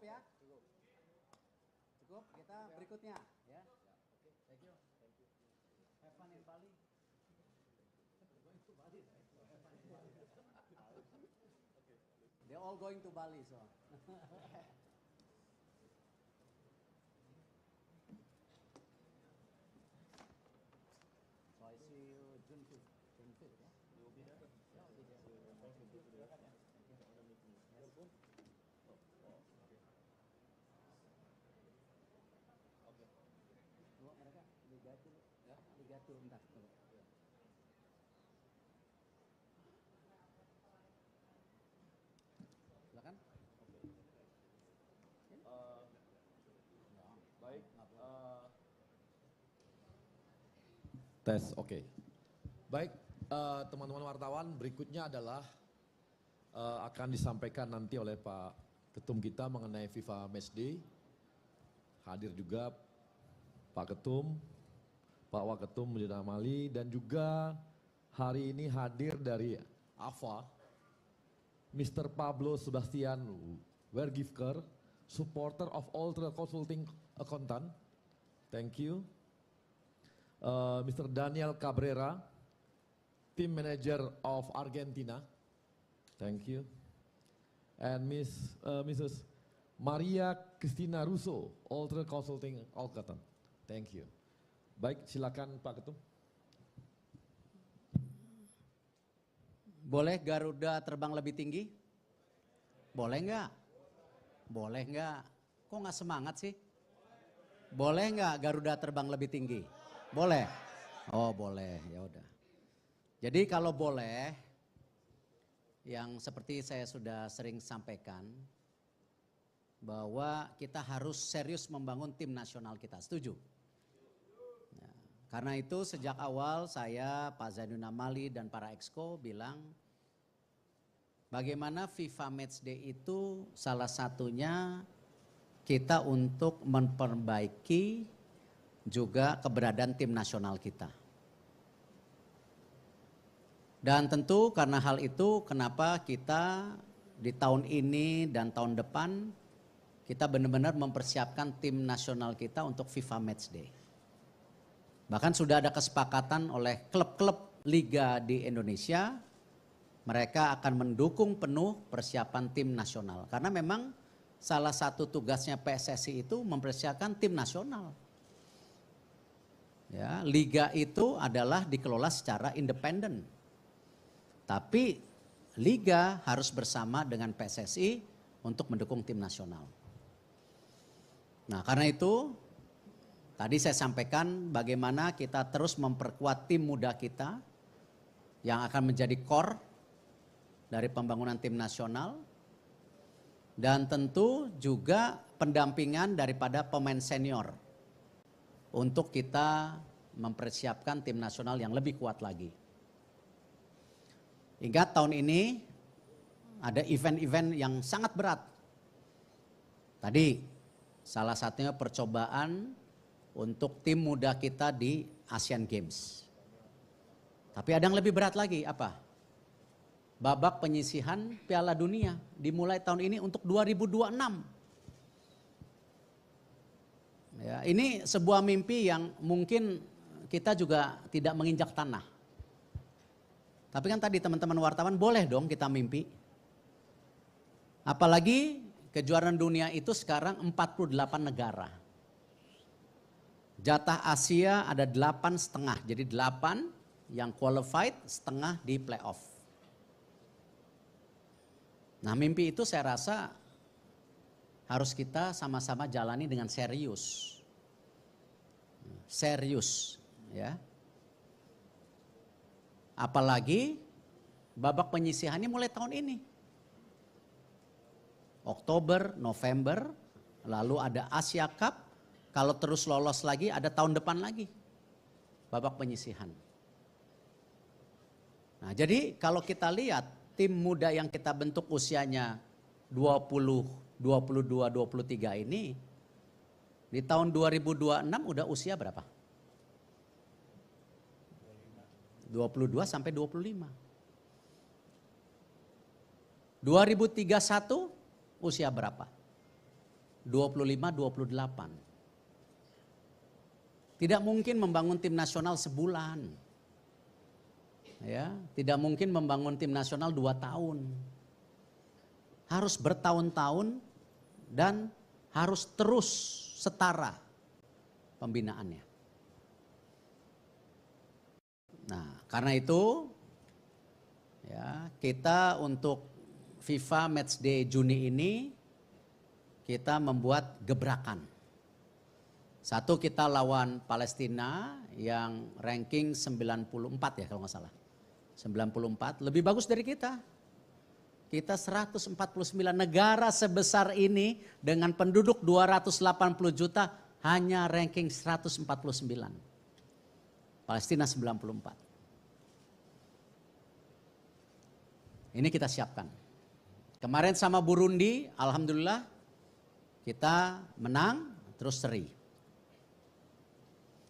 ya? Cukup, kita berikutnya ya. Thank you. Have fun in Bali. They're all going to Bali, so. So I see you June 5th. June 5th, yeah? You will be there? Yeah, I'll be there. Oh, mereka ligatur, ya? Ligatur, bentar. Silakan. Baik. Tes, oke. Baik, teman-teman wartawan, berikutnya adalah akan disampaikan nanti oleh Pak Ketum kita mengenai FIFA Matchday. Hadir juga Pak Ketum, Pak Waketum Medina Mali, dan juga hari ini hadir dari AFA, Mr. Pablo Sebastian Wergifker, supporter of Ultra Consulting Accountant. Thank you. Mr. Daniel Cabrera, team manager of Argentina. Thank you. And Mrs. Maria Cristina Russo, Ultra Consulting Accountant. Thank you. Baik, silakan Pak Ketum. Boleh Garuda terbang lebih tinggi? Boleh nggak? Boleh nggak? Kok nggak semangat sih? Boleh nggak Garuda terbang lebih tinggi? Boleh. Oh boleh, ya udah. Jadi kalau boleh, yang seperti saya sudah sering sampaikan, bahwa kita harus serius membangun tim nasional kita. Setuju? Ya, karena itu sejak awal saya, Pak Zainuddin Amali dan para exco bilang, bagaimana FIFA Matchday itu salah satunya kita untuk memperbaiki juga keberadaan tim nasional kita. Dan tentu karena hal itu kenapa kita di tahun ini dan tahun depan kita benar-benar mempersiapkan tim nasional kita untuk FIFA Matchday. Bahkan sudah ada kesepakatan oleh klub-klub liga di Indonesia, mereka akan mendukung penuh persiapan tim nasional. Karena memang salah satu tugasnya PSSI itu mempersiapkan tim nasional. Ya, liga itu adalah dikelola secara independen. Tapi liga harus bersama dengan PSSI untuk mendukung tim nasional. Nah, karena itu tadi saya sampaikan bagaimana kita terus memperkuat tim muda kita yang akan menjadi core dari pembangunan tim nasional, dan tentu juga pendampingan daripada pemain senior untuk kita mempersiapkan tim nasional yang lebih kuat lagi. Ingat tahun ini ada event-event yang sangat berat. Tadi salah satunya percobaan untuk tim muda kita di Asian Games. Tapi ada yang lebih berat lagi, apa? Babak penyisihan Piala Dunia dimulai tahun ini untuk 2026. Ya, ini sebuah mimpi yang mungkin kita juga tidak menginjak tanah. Tapi kan tadi teman-teman wartawan boleh dong kita mimpi. Apalagi kejuaraan dunia itu sekarang 48 negara. Jatah Asia ada 8,5, jadi 8 yang qualified, setengah di playoff. Nah mimpi itu saya rasa harus kita sama-sama jalani dengan serius. Serius ya. Apalagi babak penyisihannya mulai tahun ini. Oktober, November, lalu ada Asia Cup, kalau terus lolos lagi ada tahun depan lagi babak penyisihan. Nah jadi kalau kita lihat tim muda yang kita bentuk usianya 20, 22, 23 ini, di tahun 2026 udah usia berapa? 22 sampai 25. 2031 usia berapa? 25-28. Tidak mungkin membangun tim nasional sebulan. Ya, tidak mungkin membangun tim nasional 2 tahun. Harus bertahun-tahun dan harus terus setara pembinaannya. Nah, karena itu ya, kita untuk FIFA Matchday Juni ini kita membuat gebrakan. Satu, kita lawan Palestina yang ranking 94 ya kalau nggak salah. 94, lebih bagus dari kita. Kita 149 negara sebesar ini dengan penduduk 280 juta hanya ranking 149. Palestina 94. Ini kita siapkan. Kemarin sama Burundi, alhamdulillah kita menang terus seri.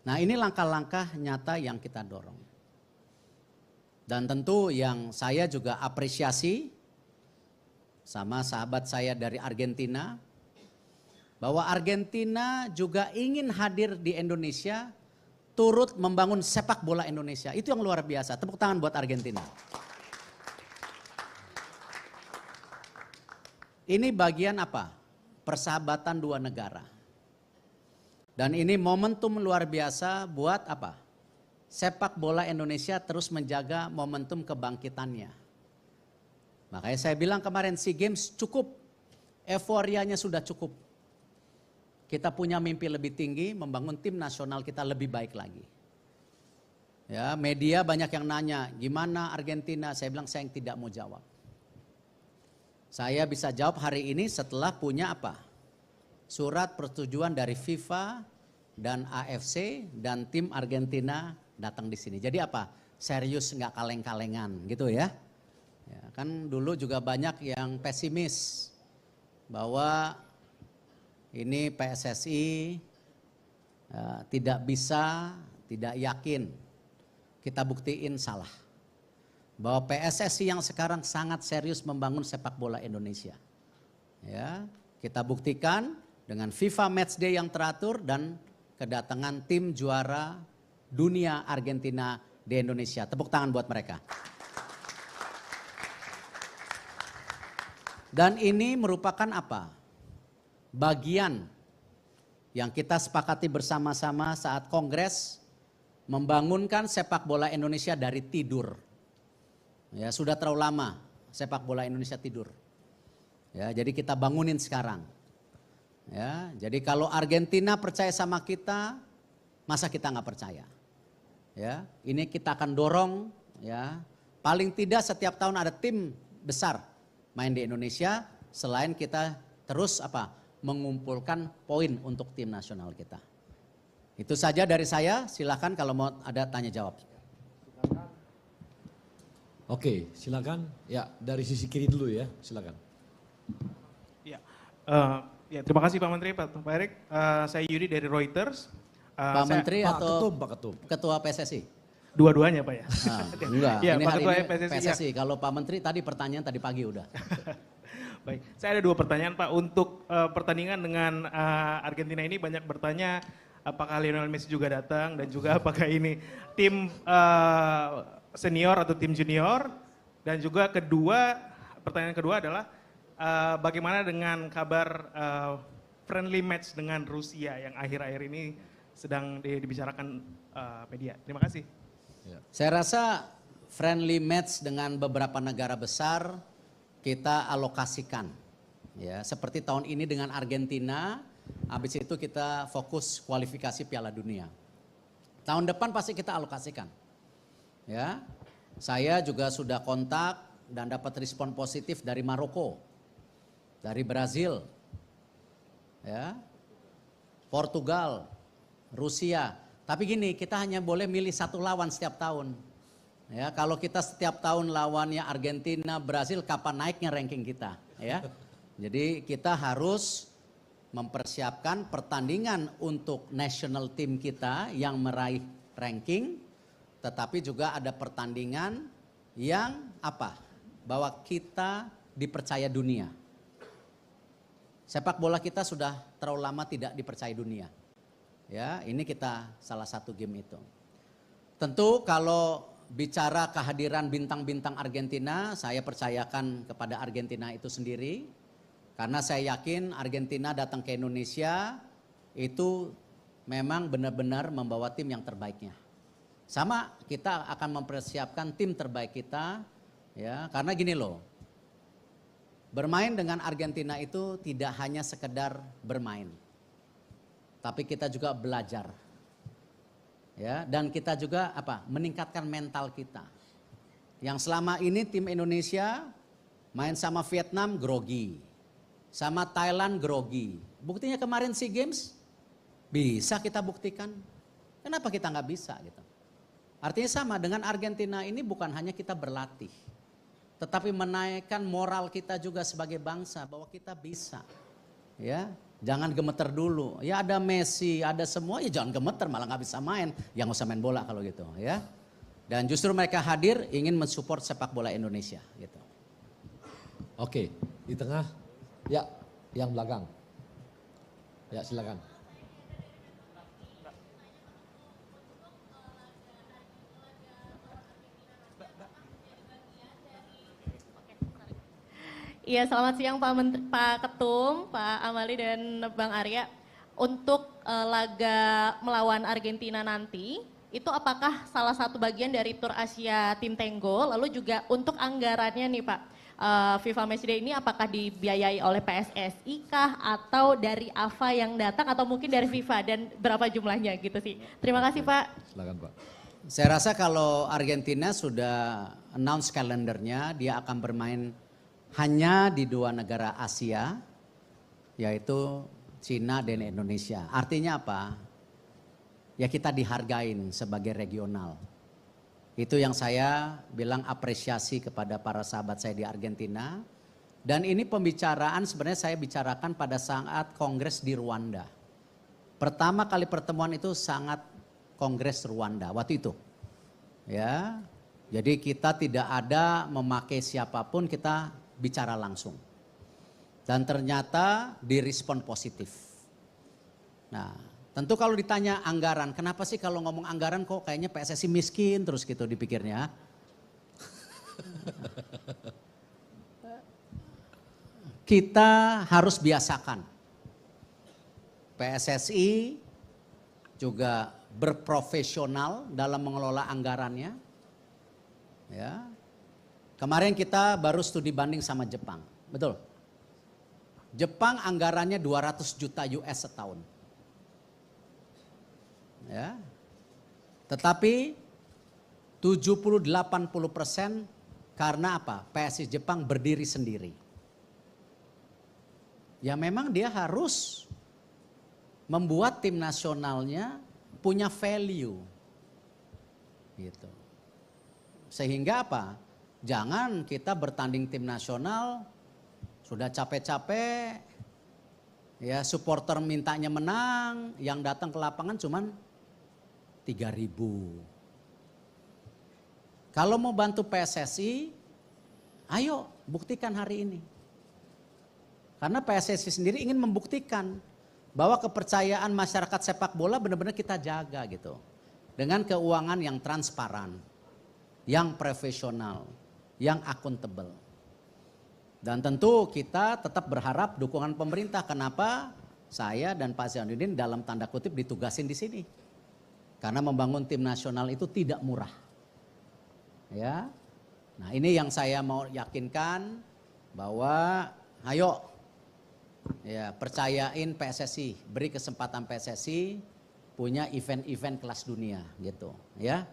Nah, ini langkah-langkah nyata yang kita dorong. Dan tentu yang saya juga apresiasi sama sahabat saya dari Argentina, bahwa Argentina juga ingin hadir di Indonesia, turut membangun sepak bola Indonesia. Itu yang luar biasa. Tepuk tangan buat Argentina. Ini bagian apa? Persahabatan dua negara. Dan ini momentum luar biasa buat apa? Sepak bola Indonesia terus menjaga momentum kebangkitannya. Makanya saya bilang kemarin SEA Games cukup, euforianya sudah cukup. Kita punya mimpi lebih tinggi, membangun tim nasional kita lebih baik lagi. Ya, media banyak yang nanya, gimana Argentina? Saya bilang saya yang tidak mau jawab. Saya bisa jawab hari ini setelah punya apa? Surat persetujuan dari FIFA dan AFC dan tim Argentina datang di sini. Jadi apa? Serius, nggak kaleng-kalengan gitu ya. Ya. Kan dulu juga banyak yang pesimis bahwa ini PSSI tidak bisa, tidak yakin. Kita buktiin salah. Bahwa PSSI yang sekarang sangat serius membangun sepak bola Indonesia. Ya, kita buktikan dengan FIFA Matchday yang teratur dan kedatangan tim juara dunia Argentina di Indonesia. Tepuk tangan buat mereka. Dan ini merupakan apa? Bagian yang kita sepakati bersama-sama saat Kongres membangunkan sepak bola Indonesia dari tidur. Ya, sudah terlalu lama sepak bola Indonesia tidur. Ya, jadi kita bangunin sekarang. Ya, jadi kalau Argentina percaya sama kita, masa kita nggak percaya? Ya, ini kita akan dorong. Ya, paling tidak setiap tahun ada tim besar main di Indonesia. Selain kita terus apa? Mengumpulkan poin untuk tim nasional kita. Itu saja dari saya. Silakan kalau mau ada tanya jawab. Oke, silakan. Ya, dari sisi kiri dulu ya, silakan. Ya, ya terima kasih Pak Menteri, Pak Erik. Saya Yudi dari Reuters. Pak Menteri atau Pak Ketum. Ketua PSSI? Dua-duanya Pak ya? Nah, enggak, ya, ini Pak hari Ketua ini PSSI. PSSI. Ya. Kalau Pak Menteri tadi pertanyaan tadi pagi udah. Baik, saya ada 2 pertanyaan Pak. Untuk pertandingan dengan Argentina ini banyak bertanya apakah Lionel Messi juga datang dan juga apakah ini tim senior atau tim junior. Dan juga pertanyaan kedua adalah bagaimana dengan kabar friendly match dengan Rusia yang akhir-akhir ini sedang dibicarakan media. Terima kasih. Ya. Saya rasa friendly match dengan beberapa negara besar kita alokasikan. Ya, seperti tahun ini dengan Argentina, habis itu kita fokus kualifikasi Piala Dunia. Tahun depan pasti kita alokasikan. Ya, saya juga sudah kontak dan dapat respon positif dari Maroko, dari Brazil, ya, Portugal, Rusia. Tapi gini, kita hanya boleh milih satu lawan setiap tahun. Ya, kalau kita setiap tahun lawannya Argentina, Brazil, kapan naiknya ranking kita? Ya, jadi kita harus mempersiapkan pertandingan untuk national team kita yang meraih ranking, tetapi juga ada pertandingan yang apa? Bahwa kita dipercaya dunia. sepak bola kita sudah terlalu lama tidak dipercaya dunia. Ya, ini kita salah satu game itu. Tentu kalau bicara kehadiran bintang-bintang Argentina, saya percayakan kepada Argentina itu sendiri. Karena saya yakin Argentina datang ke Indonesia itu memang benar-benar membawa tim yang terbaiknya. Sama, kita akan mempersiapkan tim terbaik kita, ya, karena gini loh. Bermain dengan Argentina itu tidak hanya sekedar bermain. Tapi kita juga belajar. Ya, dan kita juga meningkatkan mental kita. Yang selama ini tim Indonesia main sama Vietnam grogi. Sama Thailand grogi. Buktinya kemarin SEA Games bisa kita buktikan. Kenapa kita nggak bisa gitu? Artinya sama dengan Argentina ini bukan hanya kita berlatih. Tetapi menaikkan moral kita juga sebagai bangsa bahwa kita bisa. Ya, jangan gemeter dulu. Ya ada Messi, ada semua, ya jangan gemeter malah nggak bisa main. Yang usah main bola kalau gitu, ya. Dan justru mereka hadir ingin mensupport sepak bola Indonesia, gitu. Oke, di tengah, ya, yang belakang. Ya silakan. Iya, selamat siang Pak Pak Ketum, Pak Amali dan Bang Arya. Untuk laga melawan Argentina nanti, itu apakah salah satu bagian dari Tur Asia Tim Tenggo? Lalu juga untuk anggarannya nih Pak, FIFA Matchday ini apakah dibiayai oleh PSSI kah atau dari AFA yang datang atau mungkin dari FIFA dan berapa jumlahnya gitu sih. Terima kasih Pak. Silakan Pak. Saya rasa kalau Argentina sudah announce kalendernya, dia akan bermain hanya di 2 negara Asia, yaitu Cina dan Indonesia. Artinya apa? Ya kita dihargain sebagai regional. Itu yang saya bilang apresiasi kepada para sahabat saya di Argentina. Dan ini pembicaraan sebenarnya saya bicarakan pada saat kongres di Rwanda. Pertama kali pertemuan itu sangat kongres Rwanda waktu itu. Ya, jadi kita tidak ada memakai siapapun, kita bicara langsung. Dan ternyata direspon positif. Nah, tentu kalau ditanya anggaran, kenapa sih kalau ngomong anggaran kok kayaknya PSSI miskin terus gitu dipikirnya. Kita harus biasakan. PSSI juga berprofesional dalam mengelola anggarannya. Ya. Kemarin kita baru studi banding sama Jepang, betul. Jepang anggarannya 200 juta US setahun. Ya. Tetapi 70-80% karena apa? PSSI Jepang berdiri sendiri. Ya memang dia harus membuat tim nasionalnya punya value. Gitu. Sehingga apa? Jangan kita bertanding tim nasional, sudah capek-capek, ya supporter mintanya menang, yang datang ke lapangan cuman 3.000. Kalau mau bantu PSSI, ayo buktikan hari ini. Karena PSSI sendiri ingin membuktikan bahwa kepercayaan masyarakat sepak bola benar-benar kita jaga gitu. Dengan keuangan yang transparan, yang profesional, yang akuntabel. Dan tentu kita tetap berharap dukungan pemerintah. Kenapa saya dan Pak Zainuddin dalam tanda kutip ditugasin di sini? Karena membangun tim nasional itu tidak murah. Ya. Nah, ini yang saya mau yakinkan bahwa ayo ya percayain PSSI, beri kesempatan PSSI punya event-event kelas dunia gitu, ya.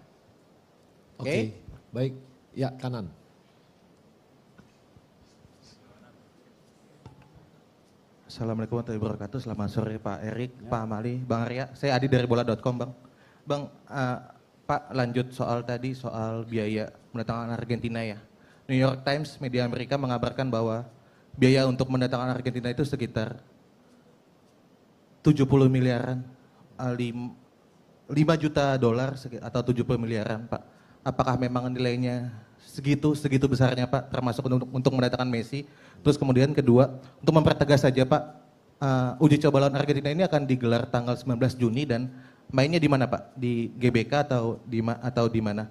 Oke. Baik. Ya, kanan. Assalamualaikum warahmatullahi wabarakatuh. Selamat sore Pak Erik, ya. Pak Amali, Bang Arya. Saya Adi dari bola.com Bang. Bang, Pak lanjut soal tadi soal biaya mendatangkan Argentina ya. New York Times, media Amerika mengabarkan bahwa biaya untuk mendatangkan Argentina itu sekitar 70 miliaran, 5 juta dolar atau 70 miliaran Pak. Apakah memang nilainya segitu besarnya Pak, termasuk untuk mendatangkan Messi? Terus kemudian kedua, untuk mempertegas saja Pak, uji coba lawan Argentina ini akan digelar tanggal 19 Juni dan mainnya di mana Pak? Di GBK atau di mana?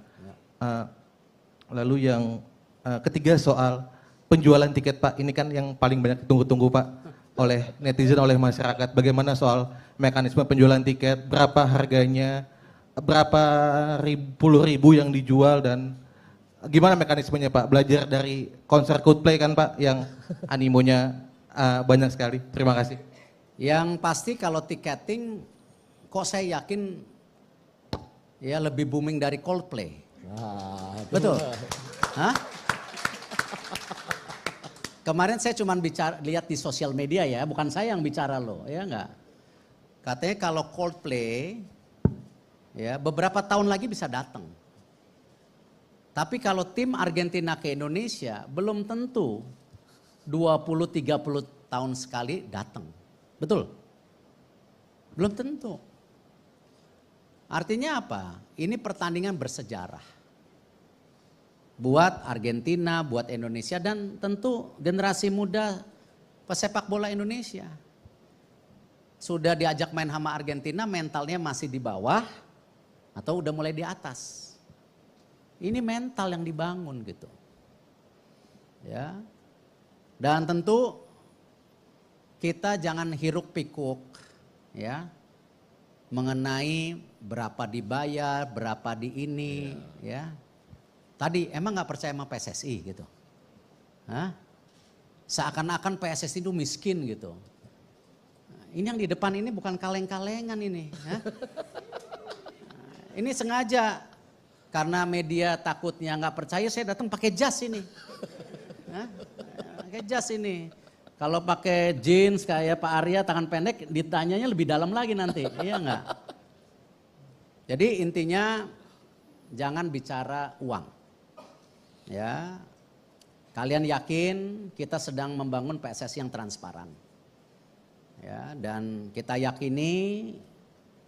Lalu yang ketiga soal penjualan tiket Pak, ini kan yang paling banyak ditunggu-tunggu Pak oleh netizen, oleh masyarakat. Bagaimana soal mekanisme penjualan tiket, berapa harganya, berapa puluh ribu yang dijual dan gimana mekanismenya Pak? Belajar dari konser Coldplay kan Pak yang animonya banyak sekali. Terima kasih. Yang pasti kalau tiketing kok saya yakin ya lebih booming dari Coldplay. Betul? Hah? Kemarin saya cuma lihat di sosial media ya, bukan saya yang bicara loh, ya enggak. Katanya kalau Coldplay ya beberapa tahun lagi bisa datang. Tapi kalau tim Argentina ke Indonesia belum tentu 20-30 tahun sekali datang. Betul? Belum tentu. Artinya apa? Ini pertandingan bersejarah. Buat Argentina, buat Indonesia dan tentu generasi muda pesepak bola Indonesia. Sudah diajak main sama Argentina, mentalnya masih di bawah atau udah mulai di atas. Ini mental yang dibangun gitu. Ya. Dan tentu kita jangan hiruk pikuk ya mengenai berapa dibayar, berapa di ini ya. Tadi emang nggak percaya sama PSSI gitu. Hah? Seakan-akan PSSI itu miskin gitu. Ini yang di depan ini bukan kaleng-kalengan ini. Hah? Ini sengaja karena media takutnya nggak percaya saya datang pakai jas ini. Hah? Pakai jas ini. Kalau pakai jeans kayak Pak Arya tangan pendek ditanyanya lebih dalam lagi nanti. Iya nggak? Jadi intinya jangan bicara uang. Ya, kalian yakin kita sedang membangun PSSI yang transparan. Ya, dan kita yakini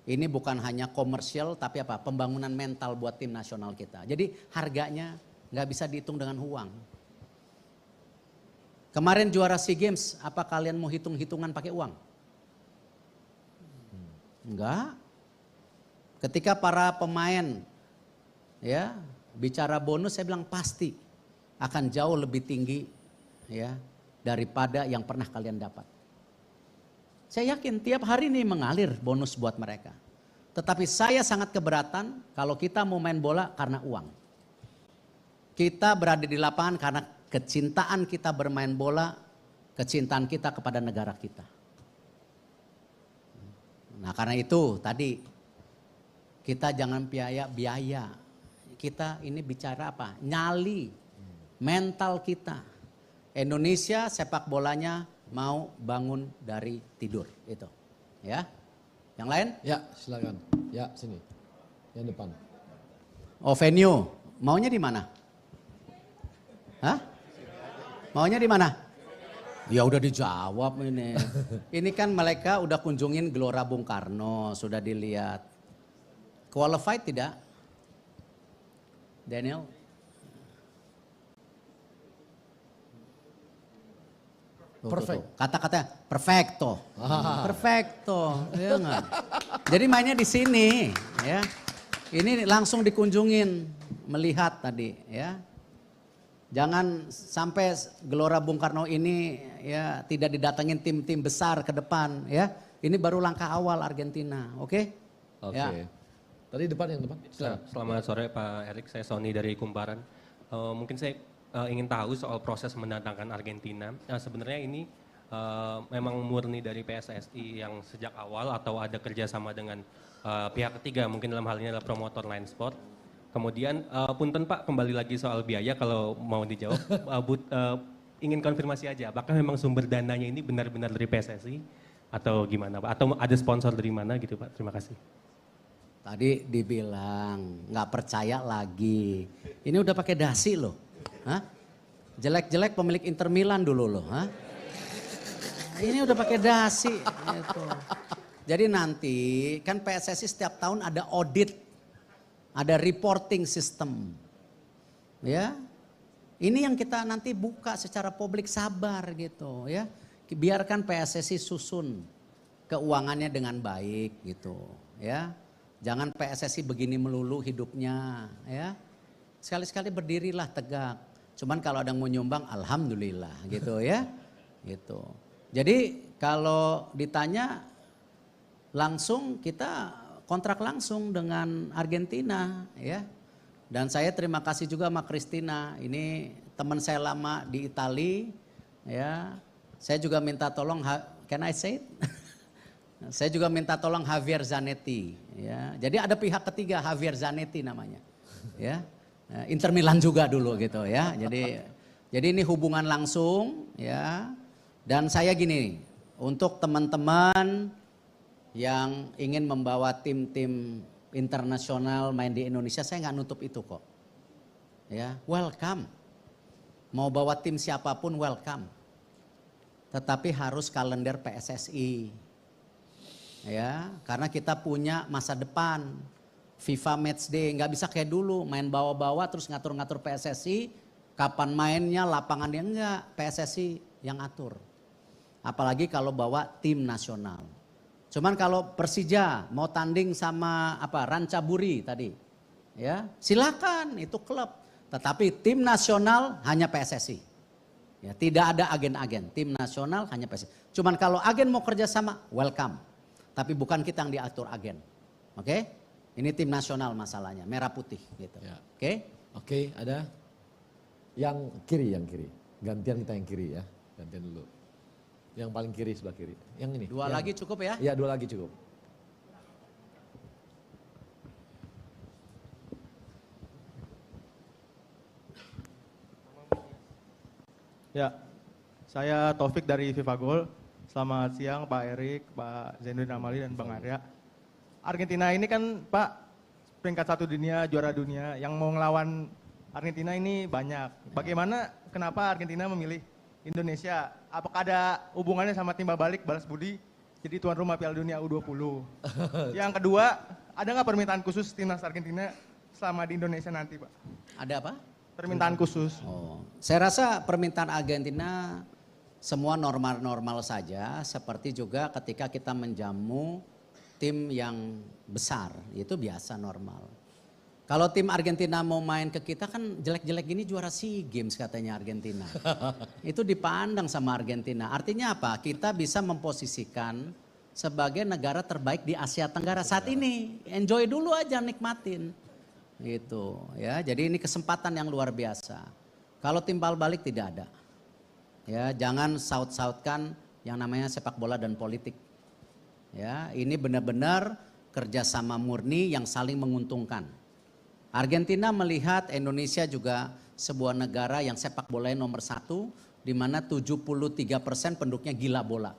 ini bukan hanya komersial tapi apa? Pembangunan mental buat tim nasional kita. Jadi harganya nggak bisa dihitung dengan uang. Kemarin juara SEA Games, apa kalian mau hitung-hitungan pakai uang? Enggak. Ketika para pemain ya bicara bonus, saya bilang pasti akan jauh lebih tinggi ya daripada yang pernah kalian dapat. Saya yakin tiap hari ini mengalir bonus buat mereka. Tetapi saya sangat keberatan kalau kita mau main bola karena uang. Kita berada di lapangan karena kecintaan kita bermain bola, kecintaan kita kepada negara kita. Nah karena itu tadi kita jangan biaya. Kita ini bicara apa? Nyali, mental kita. Indonesia sepak bolanya mau bangun dari tidur, itu. Ya. Yang lain? Ya, silakan. Ya, sini. Yang depan. Oh, venue. Maunya di mana? Hah? Maunya di mana? Ya udah dijawab ini. Ini kan mereka udah kunjungin Gelora Bung Karno, sudah dilihat. Qualified tidak? Daniel? Perfect. Kata-katanya perfecto. Perfecto, ya enggak? Jadi mainnya di sini, ya. Ini langsung dikunjungin, melihat tadi, ya. Jangan sampai Gelora Bung Karno ini ya tidak didatengin tim-tim besar ke depan, ya. Ini baru langkah awal Argentina, oke? Oke. Ya. Tadi depan yang depan. Silakan. Selamat sore Pak Erik, saya Sony dari Kumparan. Mungkin saya ingin tahu soal proses mendatangkan Argentina. Sebenarnya ini memang murni dari PSSI yang sejak awal atau ada kerjasama dengan pihak ketiga, mungkin dalam hal ini adalah promotor Line Sport. Kemudian punten Pak, kembali lagi soal biaya kalau mau dijawab. Ingin konfirmasi aja, apakah memang sumber dananya ini benar-benar dari PSSI atau gimana Pak? Atau ada sponsor dari mana gitu Pak? Terima kasih. Tadi dibilang nggak percaya lagi. Ini udah pakai dasi loh. Hah? Jelek-jelek pemilik Inter Milan dulu loh. Hah? Ini udah pakai dasi. Gitu. Jadi nanti kan PSSI setiap tahun ada audit. Ada reporting system. Ya. Ini yang kita nanti buka secara publik, sabar gitu ya. biarkan PSSI susun keuangannya dengan baik gitu ya. Jangan PSSI begini melulu hidupnya ya. Sekali-sekali berdirilah tegak. Cuman kalau ada yang mau nyumbang alhamdulillah gitu ya. Gitu. Jadi kalau ditanya langsung kita kontrak langsung dengan Argentina ya. Dan saya terima kasih juga sama Christina. Ini teman saya lama di Itali ya. Saya juga minta tolong, can I say it? Saya juga minta tolong Javier Zanetti ya. Jadi ada pihak ketiga, Javier Zanetti namanya. Ya. Inter Milan juga dulu gitu ya. Jadi ini hubungan langsung ya. Dan saya gini, untuk teman-teman yang ingin membawa tim-tim internasional main di Indonesia, saya nggak nutup itu kok. Ya, welcome. Mau bawa tim siapapun welcome. Tetapi harus kalender PSSI. Ya, karena kita punya masa depan. FIFA Matchday nggak bisa kayak dulu main bawa-bawa terus ngatur-ngatur PSSI, kapan mainnya, lapangannya enggak, PSSI yang atur. Apalagi kalau bawa tim nasional. Cuman kalau Persija mau tanding sama Rancaburi tadi, ya silakan itu klub. Tetapi tim nasional hanya PSSI. Ya, tidak ada agen-agen, tim nasional hanya PSSI. Cuman kalau agen mau kerjasama, welcome. Tapi bukan kita yang diatur agen, oke? Ini tim nasional masalahnya, merah putih gitu. Ya. Oke? Oke, ada yang kiri. Gantian kita yang kiri ya. Gantian dulu. Yang paling kiri sebelah kiri. Yang ini. Dua lagi cukup ya? Iya, 2 lagi cukup. Ya, saya Taufik dari FIFA Goal. Selamat siang Pak Erik, Pak Zainuddin Amali dan Bang Arya. Argentina ini kan Pak peringkat 1 dunia, juara dunia. Yang mau ngelawan Argentina ini banyak. Bagaimana, kenapa Argentina memilih Indonesia? Apakah ada hubungannya sama timbal balik balas budi jadi tuan rumah Piala Dunia U20? Yang kedua, ada nggak permintaan khusus timnas Argentina selama di Indonesia nanti Pak? Ada apa? Permintaan khusus. Oh, saya rasa permintaan Argentina semua normal-normal saja, seperti juga ketika kita menjamu tim yang besar, itu biasa normal. Kalau tim Argentina mau main ke kita kan jelek-jelek gini juara SEA Games katanya Argentina. Itu dipandang sama Argentina. Artinya apa? Kita bisa memposisikan sebagai negara terbaik di Asia Tenggara saat ini. Enjoy dulu aja, nikmatin. Gitu ya. Jadi ini kesempatan yang luar biasa. Kalau timbal balik tidak ada. Ya, jangan saut-sautkan yang namanya sepak bola dan politik. Ya, ini benar-benar kerjasama murni yang saling menguntungkan. Argentina melihat Indonesia juga sebuah negara yang sepak bolanya nomor 1, di mana 73% penduduknya gila bola.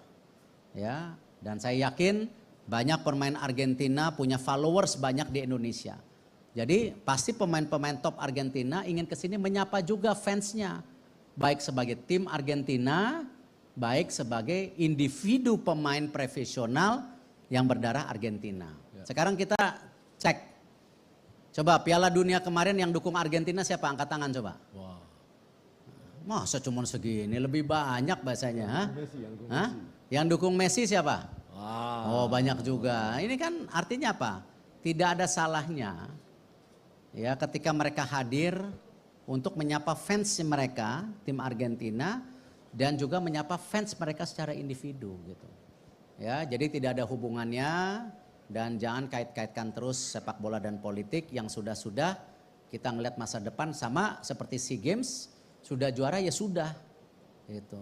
Ya, dan saya yakin banyak pemain Argentina punya followers banyak di Indonesia. Jadi pasti pemain-pemain top Argentina ingin kesini menyapa juga fansnya. Baik sebagai tim Argentina, baik sebagai individu pemain profesional yang berdarah Argentina. Sekarang kita cek. Coba Piala Dunia kemarin yang dukung Argentina siapa? Angkat tangan coba. Wow. Masa cuma segini, lebih banyak bahasanya. Hah? Yang dukung Messi siapa? Wow. Oh banyak juga. Ini kan artinya apa? Tidak ada salahnya ya ketika mereka hadir untuk menyapa fans mereka, tim Argentina, dan juga menyapa fans mereka secara individu gitu. Ya, jadi tidak ada hubungannya dan jangan kait-kaitkan terus sepak bola dan politik yang sudah-sudah kita ngelihat masa depan sama seperti SEA Games, sudah juara ya sudah. Gitu.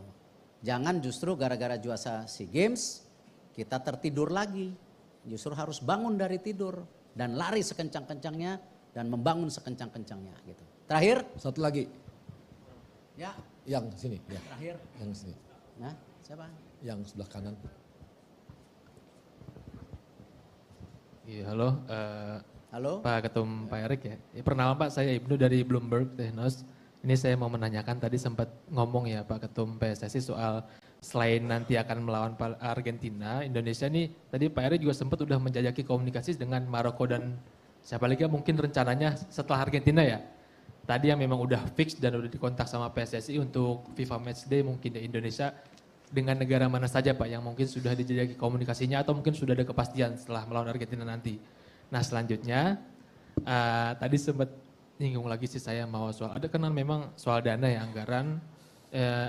Jangan justru gara-gara juara SEA Games kita tertidur lagi. Justru harus bangun dari tidur dan lari sekencang-kencangnya dan membangun sekencang-kencangnya gitu. Terakhir, Satu lagi. ya, Yang sini. Ya. terakhir. Yang sini. Nah, siapa? Yang sebelah kanan. Iya, halo. Halo. Pak Ketum Pak Erik ya. Perkenalkan Pak, saya Ibnu dari Bloomberg Technos. Ini saya mau menanyakan, tadi sempat ngomong ya Pak Ketum PSSI soal selain nanti akan melawan Argentina, Indonesia nih tadi Pak Erik juga sempat udah menjajaki komunikasi dengan Maroko dan siapa lagi mungkin rencananya setelah Argentina ya. Tadi yang memang udah fix dan udah dikontak sama PSSI untuk FIFA Matchday mungkin di Indonesia. dengan negara mana saja Pak yang mungkin sudah dijajaki komunikasinya atau mungkin sudah ada kepastian setelah melawan Argentina nanti. Nah selanjutnya tadi sempat nyinggung lagi sih saya mau soal ada kan memang soal dana ya anggaran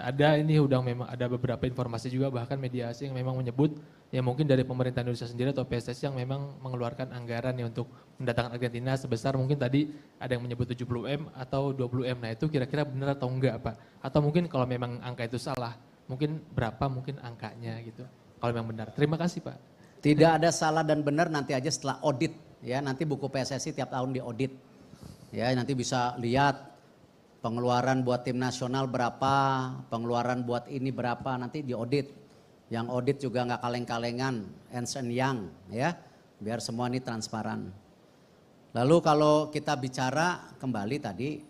ada ini udah memang ada beberapa informasi juga bahkan media asing yang memang menyebut ya mungkin dari pemerintah Indonesia sendiri atau PSSI yang memang mengeluarkan anggaran ya untuk mendatangkan Argentina sebesar mungkin tadi ada yang menyebut 70M atau 20M. Nah itu kira-kira benar atau enggak Pak? Atau mungkin kalau memang angka itu salah, mungkin berapa mungkin angkanya gitu. Kalau memang benar. Terima kasih Pak. Tidak ada salah dan benar nanti aja setelah audit ya, nanti buku PSSI tiap tahun diaudit. Ya, nanti bisa lihat pengeluaran buat tim nasional berapa, pengeluaran buat ini berapa, nanti diaudit. Yang audit juga nggak kaleng-kalengan, Ernst & Young ya, biar semua ini transparan. Lalu kalau kita bicara kembali tadi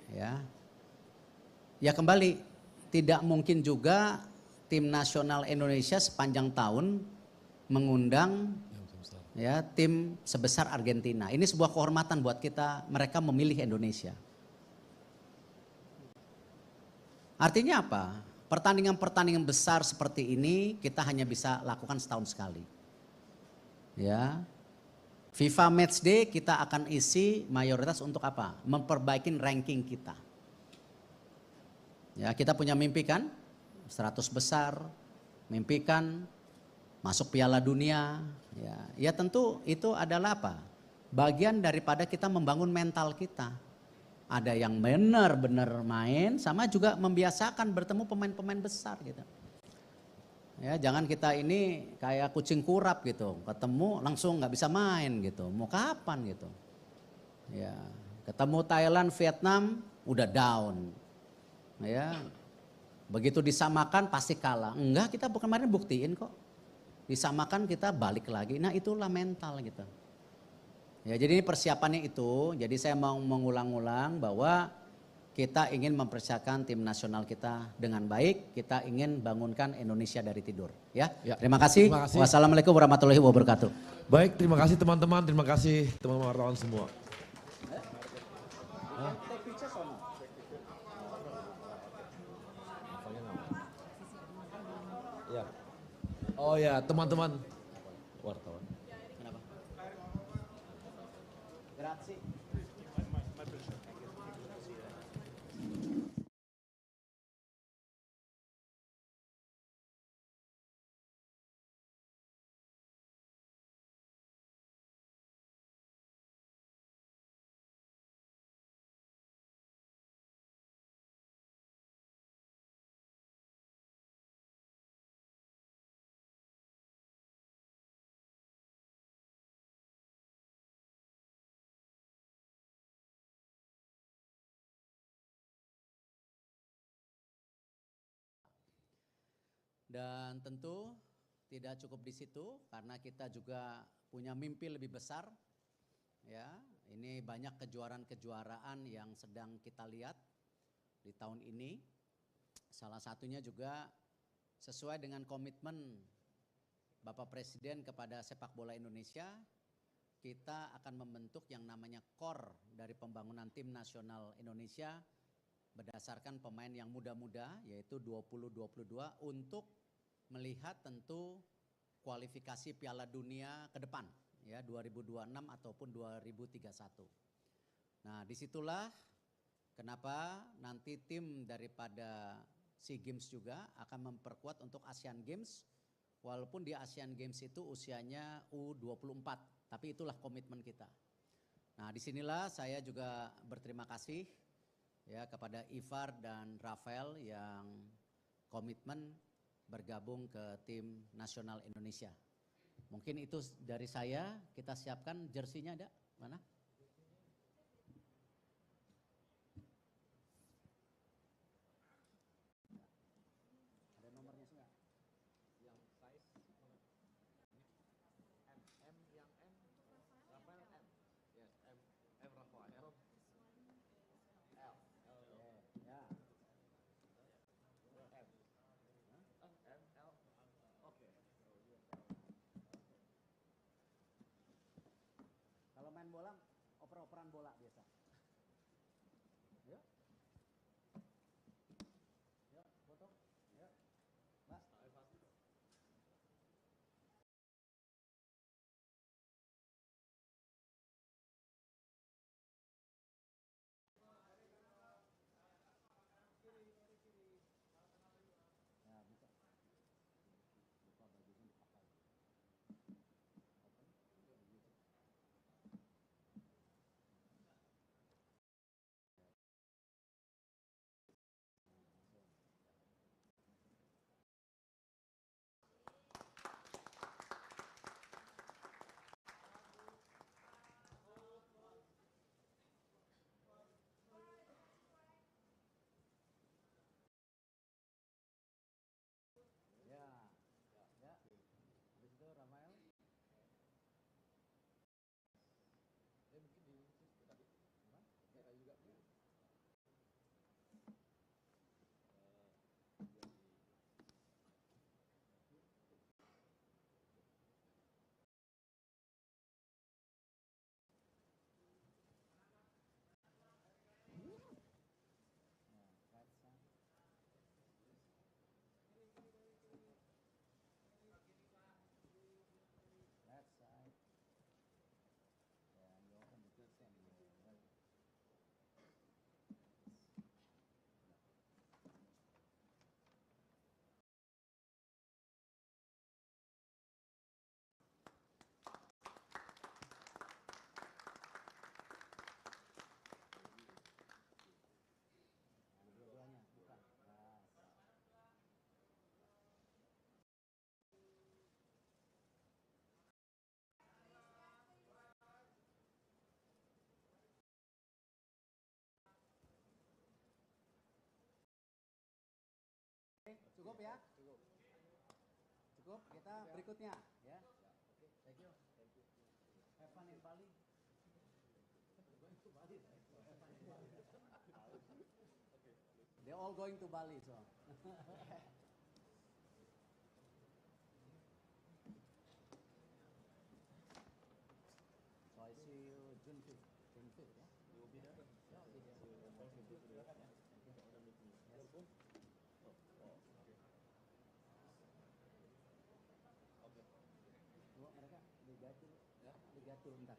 ya kembali tidak mungkin juga tim nasional Indonesia sepanjang tahun mengundang ya tim sebesar Argentina. Ini sebuah kehormatan buat kita, mereka memilih Indonesia. Artinya apa? Pertandingan-pertandingan besar seperti ini kita hanya bisa lakukan setahun sekali. Ya. FIFA Matchday kita akan isi mayoritas untuk apa? Memperbaiki ranking kita. Ya, kita punya mimpi kan? 100 besar, mimpi kan masuk Piala Dunia. Ya tentu itu adalah apa? Bagian daripada kita membangun mental kita. Ada yang benar-benar main, sama juga membiasakan bertemu pemain-pemain besar gitu. Ya, jangan kita ini kayak kucing kurap gitu, ketemu langsung nggak bisa main gitu. Mau kapan gitu? Ya, ketemu Thailand, Vietnam udah down. Ya, begitu disamakan pasti kalah. Enggak, kita kemarin buktiin kok. Disamakan kita balik lagi. Nah itulah mental gitu. Ya, jadi ini persiapannya itu, jadi saya mau mengulang-ulang bahwa kita ingin mempersiapkan tim nasional kita dengan baik, kita ingin bangunkan Indonesia dari tidur. Ya, terima kasih. Wassalamualaikum warahmatullahi wabarakatuh. Baik, terima kasih teman-teman, terima kasih teman-teman wartawan semua. Oh ya, teman-teman wartawan. Grazie. Dan tentu tidak cukup di situ karena kita juga punya mimpi lebih besar. Ya, ini banyak kejuaraan-kejuaraan yang sedang kita lihat di tahun ini. Salah satunya juga sesuai dengan komitmen Bapak Presiden kepada sepak bola Indonesia, kita akan membentuk yang namanya core dari pembangunan tim nasional Indonesia berdasarkan pemain yang muda-muda yaitu 20-22 untuk melihat tentu kualifikasi Piala Dunia ke depan ya 2026 ataupun 2031. Nah, disitulah kenapa nanti tim daripada SEA Games juga akan memperkuat untuk Asian Games, walaupun di Asian Games itu usianya U24, tapi itulah komitmen kita. Nah, disinilah saya juga berterima kasih ya kepada Ivar dan Rafael yang komitmen bergabung ke tim nasional Indonesia. Mungkin itu dari saya, kita siapkan jersinya ada? Mana? Ada nomornya enggak? Yang size M yang M Rafael M. Yes, M Rafael. L. Ya. Kalau main bola, oper-operan bola biasa. Ya. Ya, foto. Ya. Mbak. Cukup ya? Cukup, kita berikutnya ya. Thank you. Have fun in Bali. They all going to Bali, so. So I see you June 5th. June 5th, yeah? You will be there? Yeah, I'll be there. Mereka digatul, ya? Digatul entar.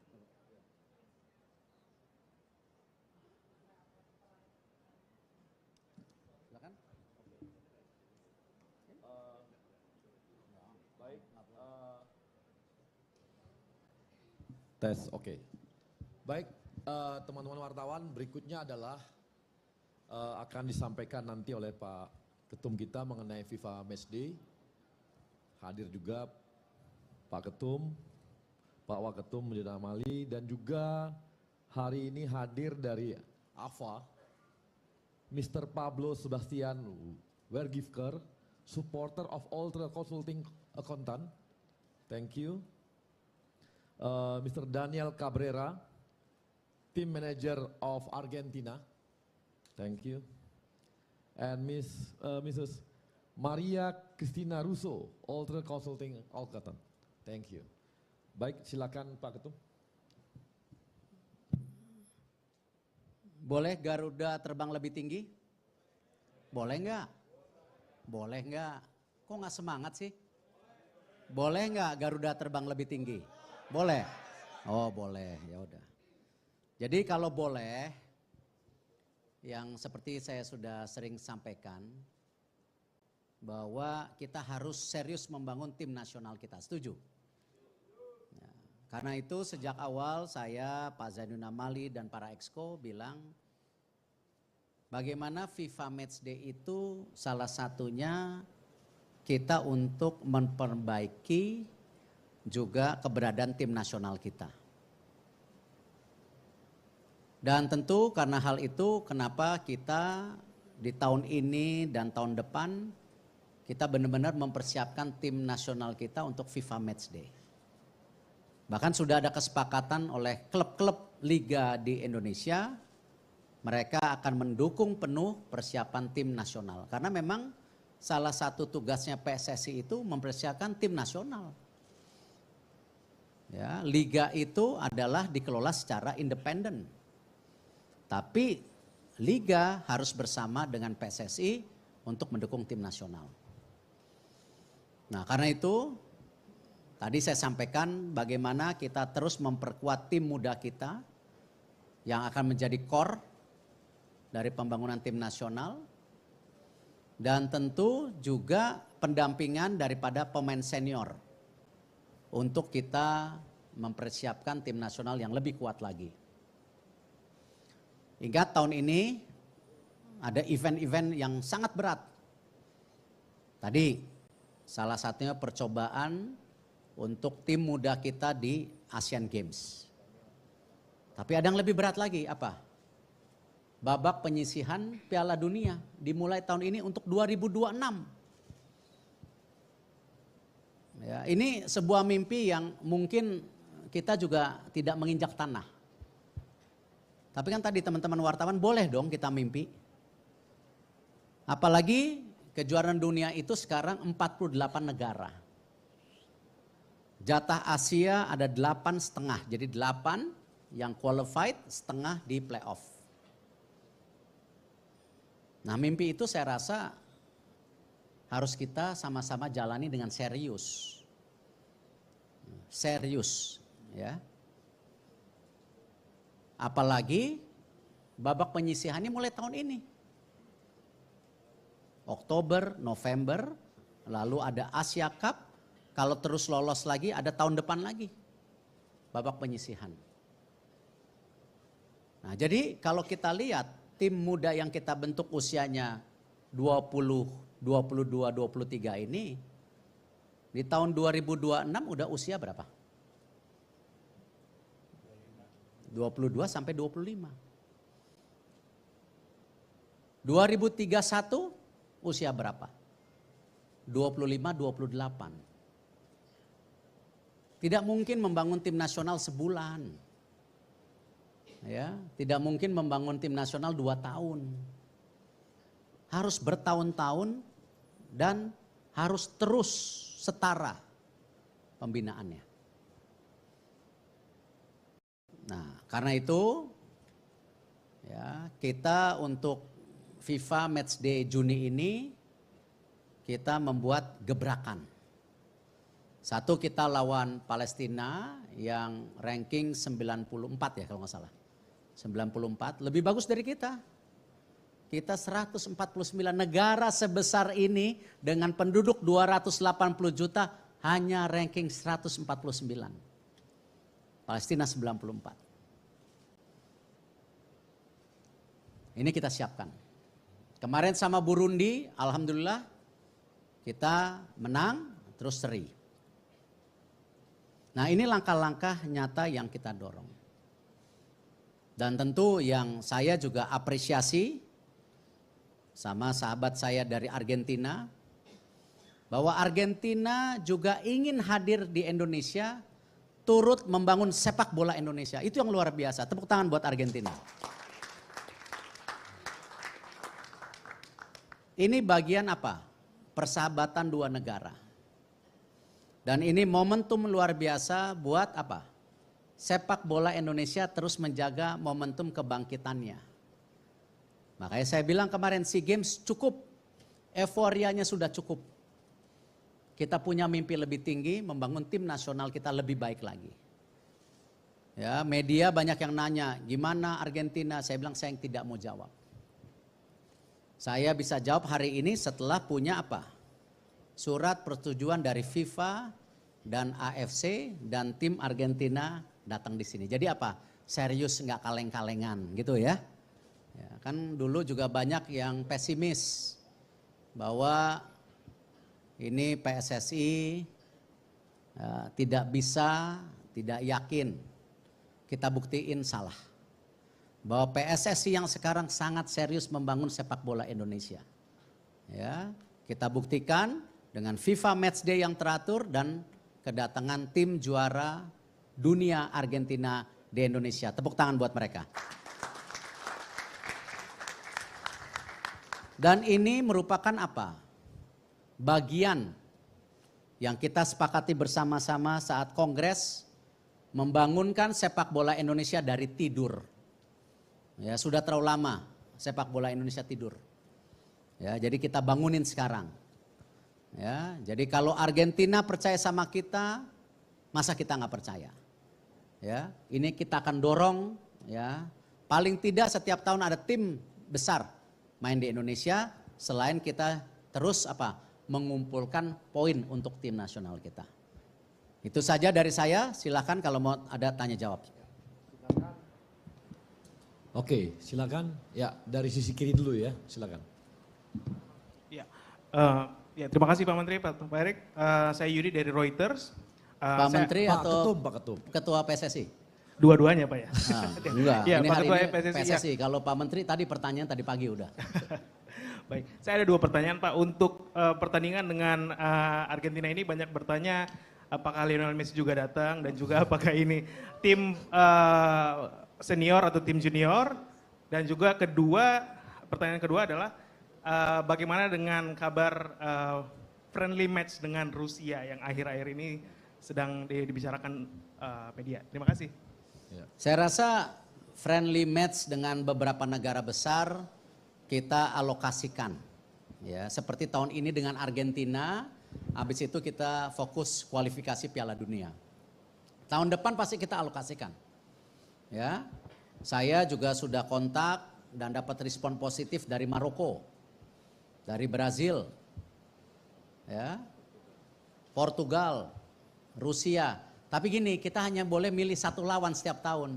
Silakan. Baik. Tes, oke. Baik, teman-teman wartawan, berikutnya adalah akan disampaikan nanti oleh Pak Ketum kita mengenai FIFA Matchday. Hadir juga Pak Ketum, Pak Waketum Zainuddin Amali, dan juga hari ini hadir dari AFA, Mr. Pablo Sebastian Wergifker, supporter of Ultra Consulting Accountant. Thank you. Mr. Daniel Cabrera, team manager of Argentina. Thank you. And Mrs. Maria Cristina Russo, Ultra Consulting Accountant. Thank you. Baik, silakan Pak Ketum. Boleh Garuda terbang lebih tinggi? Boleh nggak? Boleh nggak? Kok nggak semangat sih? Boleh nggak Garuda terbang lebih tinggi? Boleh? Oh boleh, ya udah. Jadi kalau boleh, yang seperti saya sudah sering sampaikan, bahwa kita harus serius membangun tim nasional kita, setuju? Ya, karena itu sejak awal saya, Pak Zainuddin Amali dan para exco bilang, bagaimana FIFA Matchday itu salah satunya kita untuk memperbaiki juga keberadaan tim nasional kita. Dan tentu karena hal itu kenapa kita di tahun ini dan tahun depan kita benar-benar mempersiapkan tim nasional kita untuk FIFA Matchday. Bahkan sudah ada kesepakatan oleh klub-klub liga di Indonesia, mereka akan mendukung penuh persiapan tim nasional. Karena memang salah satu tugasnya PSSI itu mempersiapkan tim nasional. Ya, liga itu adalah dikelola secara independen. Tapi liga harus bersama dengan PSSI untuk mendukung tim nasional. Nah, karena itu tadi saya sampaikan bagaimana kita terus memperkuat tim muda kita yang akan menjadi core dari pembangunan tim nasional, dan tentu juga pendampingan daripada pemain senior untuk kita mempersiapkan tim nasional yang lebih kuat lagi. Ingat tahun ini ada event-event yang sangat berat. Tadi salah satunya percobaan untuk tim muda kita di Asian Games. Tapi ada yang lebih berat lagi, apa? Babak penyisihan Piala Dunia dimulai tahun ini untuk 2026. Ya, ini sebuah mimpi yang mungkin kita juga tidak menginjak tanah. Tapi kan tadi teman-teman wartawan boleh dong kita mimpi. Apalagi kejuaraan dunia itu sekarang 48 negara. Jatah Asia ada 8,5, jadi 8 yang qualified, setengah di playoff. Nah, mimpi itu saya rasa harus kita sama-sama jalani dengan serius. Serius, ya. Apalagi babak penyisihannya mulai tahun ini. Oktober, November, lalu ada Asia Cup, kalau terus lolos lagi ada tahun depan lagi babak penyisihan. Nah, jadi kalau kita lihat tim muda yang kita bentuk usianya 20, 22, 23 ini, di tahun 2026 udah usia berapa? 22 sampai 25. 2031 usia berapa? 25-28. Tidak mungkin membangun tim nasional sebulan. Ya, tidak mungkin membangun tim nasional 2 tahun. Harus bertahun-tahun dan harus terus setara pembinaannya. Nah, karena itu ya, kita untuk FIFA Matchday Juni ini kita membuat gebrakan. Satu, kita lawan Palestina yang ranking 94 ya kalau nggak salah. 94, lebih bagus dari kita. Kita 149 negara sebesar ini dengan penduduk 280 juta hanya ranking 149. Palestina 94. Ini kita siapkan. Kemarin sama Burundi, alhamdulillah kita menang terus seri. Nah, ini langkah-langkah nyata yang kita dorong. Dan tentu yang saya juga apresiasi sama sahabat saya dari Argentina, bahwa Argentina juga ingin hadir di Indonesia, turut membangun sepak bola Indonesia. Itu yang luar biasa. Tepuk tangan buat Argentina. Ini bagian apa? Persahabatan dua negara. Dan ini momentum luar biasa buat apa? Sepak bola Indonesia terus menjaga momentum kebangkitannya. Makanya saya bilang kemarin SEA Games cukup, euforianya sudah cukup. Kita punya mimpi lebih tinggi, membangun tim nasional kita lebih baik lagi. Ya, media banyak yang nanya, gimana Argentina? Saya bilang saya yang tidak mau jawab. Saya bisa jawab hari ini setelah punya apa? Surat persetujuan dari FIFA dan AFC dan tim Argentina datang di sini. Jadi apa? Serius, nggak kaleng-kalengan gitu ya. Ya. Kan dulu juga banyak yang pesimis bahwa ini PSSI tidak bisa, tidak yakin. Kita buktiin salah. Bahwa PSSI yang sekarang sangat serius membangun sepak bola Indonesia. Ya, kita buktikan dengan FIFA Matchday yang teratur dan kedatangan tim juara dunia Argentina di Indonesia. Tepuk tangan buat mereka. Dan ini merupakan apa? Bagian yang kita sepakati bersama-sama saat Kongres membangunkan sepak bola Indonesia dari tidur. Ya, sudah terlalu lama sepak bola Indonesia tidur. Ya, jadi kita bangunin sekarang. Ya, jadi kalau Argentina percaya sama kita, masa kita nggak percaya? Ya, ini kita akan dorong. Ya, paling tidak setiap tahun ada tim besar main di Indonesia. Selain kita terus apa? Mengumpulkan poin untuk tim nasional kita. Itu saja dari saya. Silakan kalau mau ada tanya jawab. Oke, silakan. Ya, dari sisi kiri dulu ya, silakan. Ya, ya terima kasih Pak Menteri, Pak Erik. Saya Yudi dari Reuters. Pak Menteri Pak atau Ketum, Pak Ketum. Ketua PSSI? Dua-duanya Pak ya? Enggak, ya, ini Pak hari Ketua ini PSSI. PSSI. Kalau Pak Menteri tadi pertanyaan tadi pagi udah. Baik, saya ada 2 pertanyaan Pak. Untuk pertandingan dengan Argentina ini banyak bertanya apakah Lionel Messi juga datang dan juga apakah ini tim senior atau tim junior. Dan juga pertanyaan kedua adalah bagaimana dengan kabar friendly match dengan Rusia yang akhir-akhir ini sedang dibicarakan media. Terima kasih. Saya rasa friendly match dengan beberapa negara besar kita alokasikan. Ya, seperti tahun ini dengan Argentina, habis itu kita fokus kualifikasi Piala Dunia. Tahun depan pasti kita alokasikan. Ya, saya juga sudah kontak dan dapat respon positif dari Maroko, dari Brazil, ya, Portugal, Rusia. Tapi gini, kita hanya boleh milih satu lawan setiap tahun.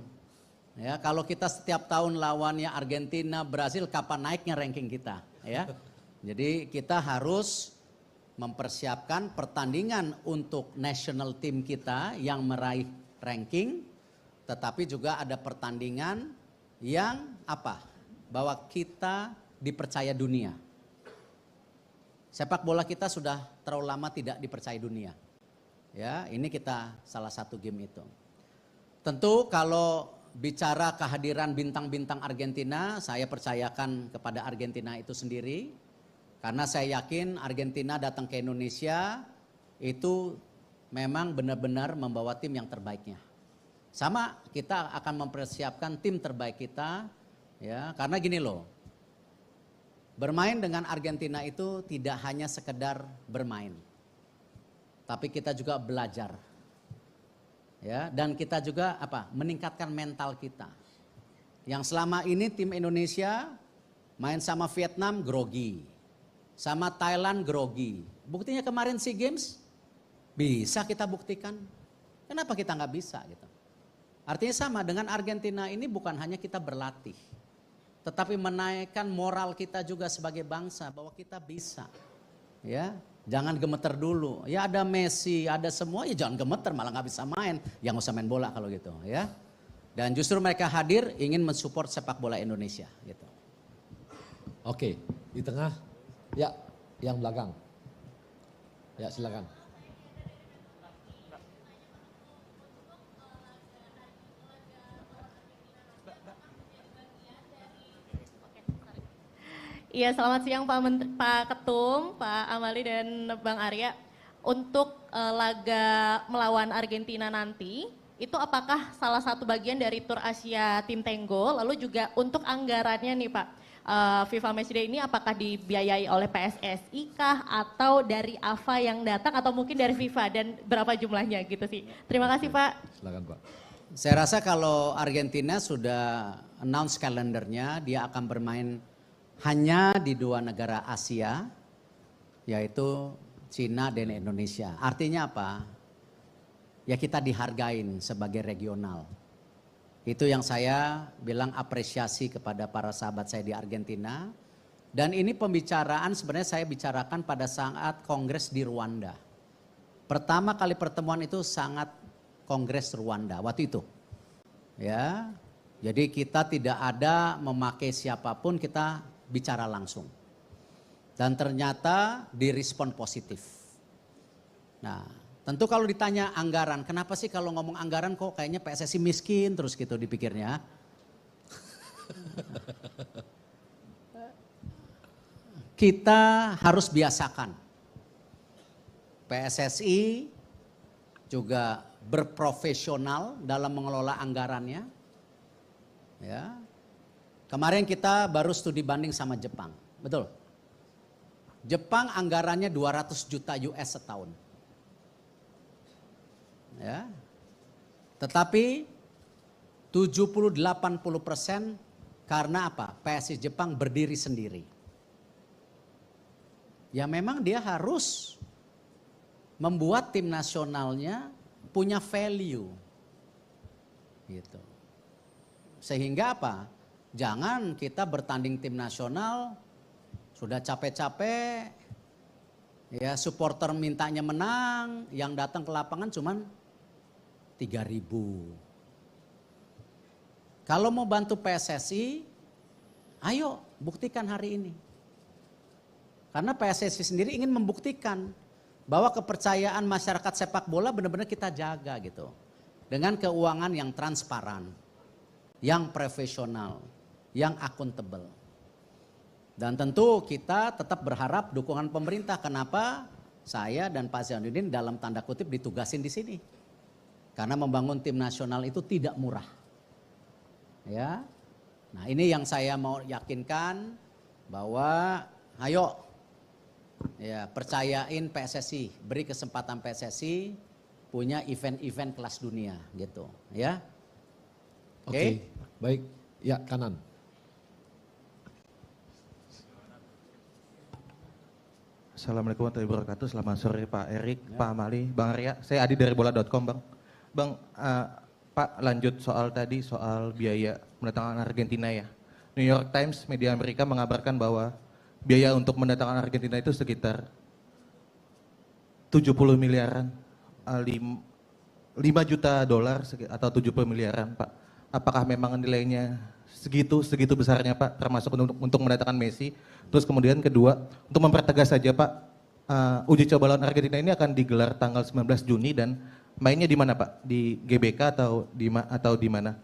Ya, kalau kita setiap tahun lawannya Argentina, Brazil, kapan naiknya ranking kita? Ya, jadi kita harus mempersiapkan pertandingan untuk national team kita yang meraih ranking, tetapi juga ada pertandingan yang apa? Bahwa kita dipercaya dunia. sepak bola kita sudah terlalu lama tidak dipercaya dunia. Ya, ini kita salah satu game itu. Tentu kalau bicara kehadiran bintang-bintang Argentina, saya percayakan kepada Argentina itu sendiri. Karena saya yakin Argentina datang ke Indonesia itu memang benar-benar membawa tim yang terbaiknya. Sama kita akan mempersiapkan tim terbaik kita, ya, karena gini loh. Bermain dengan Argentina itu tidak hanya sekedar bermain. Tapi kita juga belajar. Ya, dan kita juga meningkatkan mental kita. Yang selama ini tim Indonesia main sama Vietnam grogi. Sama Thailand grogi. Buktinya kemarin SEA Games bisa kita buktikan. Kenapa kita nggak bisa gitu? Artinya sama dengan Argentina ini bukan hanya kita berlatih. Tetapi menaikkan moral kita juga sebagai bangsa bahwa kita bisa. Ya, jangan gemeter dulu. Ya ada Messi, ada semua, ya jangan gemeter malah nggak bisa main. Ya nggak usah main bola kalau gitu ya. Dan justru mereka hadir ingin mensupport sepak bola Indonesia gitu. Oke, di tengah. Ya, yang belakang. Ya, silakan. Iya, selamat siang Pak Ketum, Pak Amali dan Bang Arya. Untuk laga melawan Argentina nanti, itu apakah salah satu bagian dari Tur Asia Tim Tenggo? Lalu juga untuk anggarannya nih Pak, FIFA Matchday ini apakah dibiayai oleh PSSI kah atau dari AFA yang datang atau mungkin dari FIFA dan berapa jumlahnya gitu sih. Terima kasih Pak. Silakan Pak. Saya rasa kalau Argentina sudah announce kalendernya, dia akan bermain hanya di 2 negara Asia, yaitu Cina dan Indonesia. Artinya apa? Ya kita dihargain sebagai regional. Itu yang saya bilang apresiasi kepada para sahabat saya di Argentina. Dan ini pembicaraan sebenarnya saya bicarakan pada saat kongres di Rwanda. Pertama kali pertemuan itu sangat kongres Rwanda waktu itu. Ya, jadi kita tidak ada memakai siapapun, kita bicara langsung. Dan ternyata direspon positif. Nah, tentu kalau ditanya anggaran, kenapa sih kalau ngomong anggaran kok kayaknya PSSI miskin terus gitu dipikirnya. Kita harus biasakan. PSSI juga berprofesional dalam mengelola anggarannya. Ya. Kemarin kita baru studi banding sama Jepang, betul. Jepang anggarannya 200 juta US setahun. Ya. Tetapi 70-80% karena apa? PSSI Jepang berdiri sendiri. Ya memang dia harus membuat tim nasionalnya punya value. Gitu. Sehingga apa? Jangan kita bertanding tim nasional sudah capek-capek, ya supporter mintanya menang, yang datang ke lapangan cuman 3.000. Kalau mau bantu PSSI, ayo buktikan hari ini. Karena PSSI sendiri ingin membuktikan bahwa kepercayaan masyarakat sepak bola benar-benar kita jaga gitu. Dengan keuangan yang transparan, yang profesional, yang akuntabel. Dan tentu kita tetap berharap dukungan pemerintah. Kenapa saya dan Pak Zainuddin dalam tanda kutip ditugasin di sini? Karena membangun tim nasional itu tidak murah. Ya, nah ini yang saya mau yakinkan bahwa ayo ya percayain PSSI, beri kesempatan PSSI punya event-event kelas dunia gitu ya. Oke, baik. Ya, kanan. Assalamualaikum warahmatullahi wabarakatuh. Selamat sore Pak Erik, Pak Amali, Bang Arya. Saya Adi dari bola.com Bang. Bang, Pak lanjut soal tadi soal biaya mendatangkan Argentina ya. New York Times, media Amerika mengabarkan bahwa biaya untuk mendatangkan Argentina itu sekitar 70 miliaran, 5 juta dolar atau 70 miliaran Pak. Apakah memang nilainya segitu besarnya Pak, termasuk untuk mendatangkan Messi. Terus kemudian kedua, untuk mempertegas saja Pak, uji coba lawan Argentina ini akan digelar tanggal 19 Juni dan mainnya di mana Pak? Di GBK atau di mana?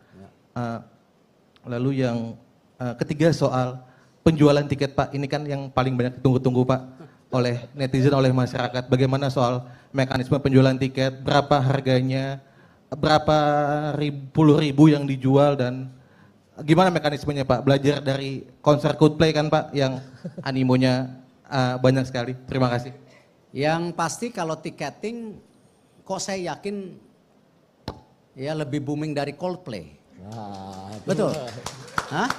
Lalu yang ketiga soal penjualan tiket Pak, ini kan yang paling banyak ditunggu-tunggu Pak oleh netizen, oleh masyarakat. Bagaimana soal mekanisme penjualan tiket, berapa harganya, berapa puluh ribu yang dijual dan gimana mekanismenya Pak? Belajar dari konser Coldplay kan Pak yang animonya banyak sekali. Terima kasih. Yang pasti kalau tiketing kok saya yakin ya lebih booming dari Coldplay. Betul. Hah?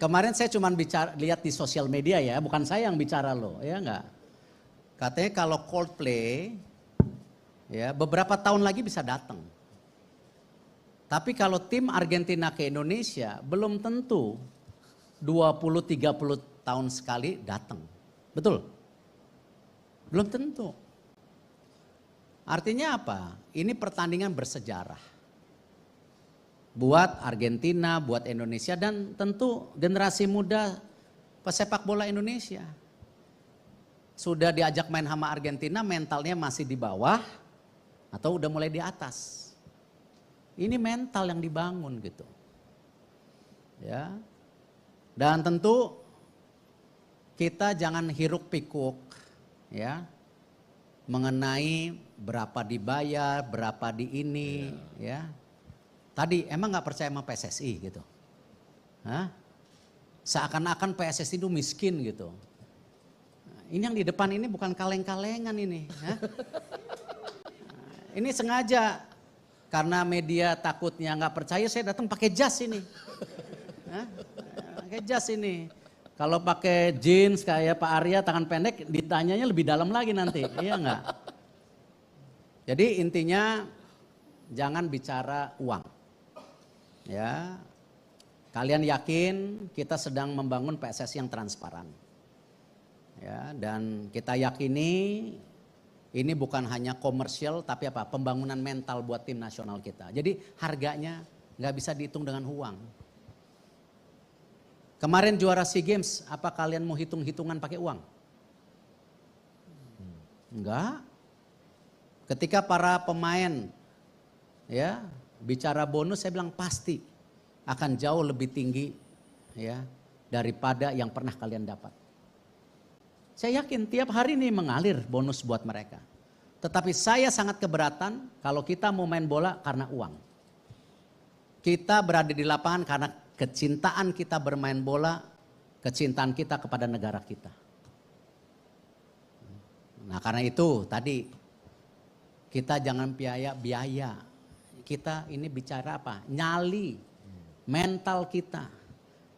Kemarin saya cuma lihat di sosial media ya, bukan saya yang bicara loh, ya enggak. Katanya kalau Coldplay ya beberapa tahun lagi bisa datang. Tapi kalau tim Argentina ke Indonesia belum tentu 20-30 tahun sekali datang. Betul? Belum tentu. Artinya apa? Ini pertandingan bersejarah. Buat Argentina, buat Indonesia dan tentu generasi muda pesepak bola Indonesia. Sudah diajak main sama Argentina mentalnya masih di bawah atau udah mulai di atas. Ini mental yang dibangun gitu. Ya. Dan tentu kita jangan hiruk pikuk ya mengenai berapa dibayar, berapa di ini ya. Tadi emang nggak percaya sama PSSI gitu. Hah? Seakan-akan PSSI itu miskin gitu. Ini yang di depan ini bukan kaleng-kalengan ini. Hah? Ini sengaja karena media takutnya nggak percaya saya datang pakai jas ini. Hah? Pakai jas ini. Kalau pakai jeans kayak Pak Arya tangan pendek ditanyanya lebih dalam lagi nanti. Iya nggak? Jadi intinya jangan bicara uang. Ya, kalian yakin kita sedang membangun PSSI yang transparan. Ya, dan kita yakini ini bukan hanya komersial tapi apa? Pembangunan mental buat tim nasional kita. Jadi harganya nggak bisa dihitung dengan uang. Kemarin juara SEA Games, apa kalian mau hitung-hitungan pakai uang? Enggak. Ketika para pemain ya bicara bonus, saya bilang pasti akan jauh lebih tinggi ya daripada yang pernah kalian dapat. Saya yakin tiap hari ini mengalir bonus buat mereka. Tetapi saya sangat keberatan kalau kita mau main bola karena uang. Kita berada di lapangan karena kecintaan kita bermain bola, kecintaan kita kepada negara kita. Nah karena itu tadi kita jangan biaya. Kita ini bicara apa? Nyali, mental kita.